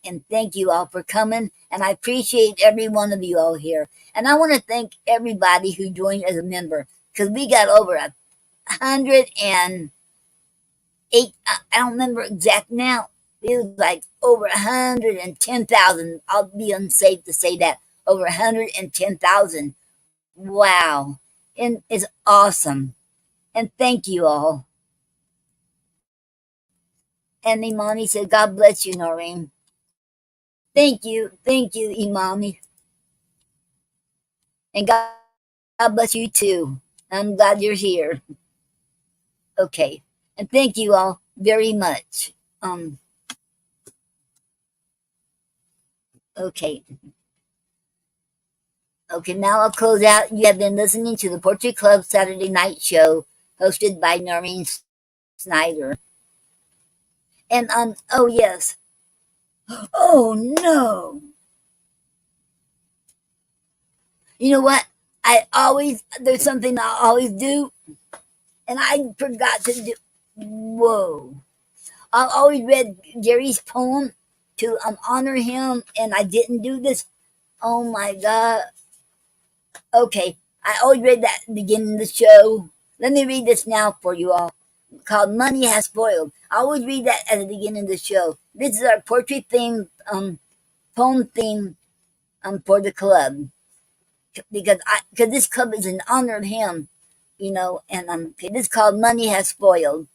And thank you all for coming, and I appreciate every one of you all here. And I want to thank everybody who joined as a member because we got over 108. I don't remember exact now. It was like over 110,000. I'll be unsafe to say that. Over 110,000. Wow. And it's awesome. And thank you all. And Imani said, God bless you, Noreen. Thank you. Thank you, Imani. And God bless you too. I'm glad you're here. Okay. And thank you all very much. Okay. Okay, now I'll close out. You have been listening to the Poetry Club Saturday Night Show, hosted by Noreen Snyder. And oh yes. Oh no. You know what? There's something I always do, and I forgot to do. Whoa. I always read Gary's poem to honor him, and I didn't do this. Oh my God. Okay, I always read that at the beginning of the show. Let me read this now for you all. Called Money Has Spoiled. I always read that at the beginning of the show. This is our poetry theme, poem theme for the club. Because this club is in honor of him, and okay, this is called Money Has Spoiled.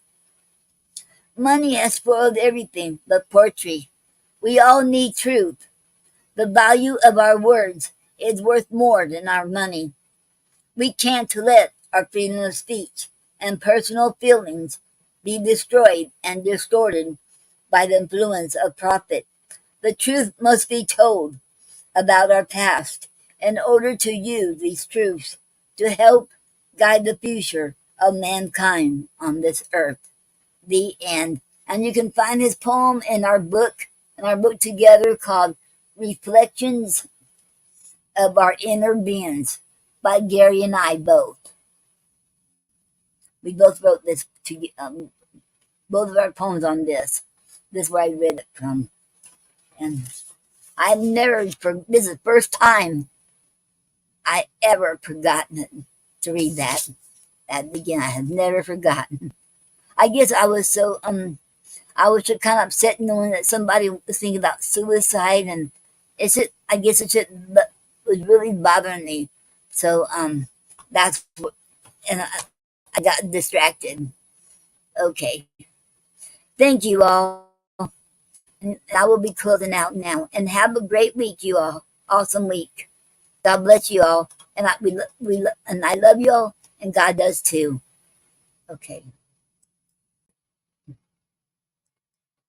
Money has spoiled everything but poetry. We all need truth. The value of our words is worth more than our money. We can't let our freedom of speech and personal feelings be destroyed and distorted by the influence of profit. The truth must be told about our past in order to use these truths to help guide the future of mankind on this earth. The end. And you can find his poem in our book together called Reflections of Our Inner Beings by Gary and I both. We both wrote this both of our poems on this. This is where I read it from. And this is the first time I ever forgotten it to read that. At the beginning, I have never forgotten. I guess I was so I was just kind of upset knowing that somebody was thinking about suicide, and I guess it just was really bothering me. So that's what, and I got distracted. Okay, thank you all. And I will be closing out now. And have a great week, you all. Awesome week. God bless you all. And I love you all, and God does too. Okay.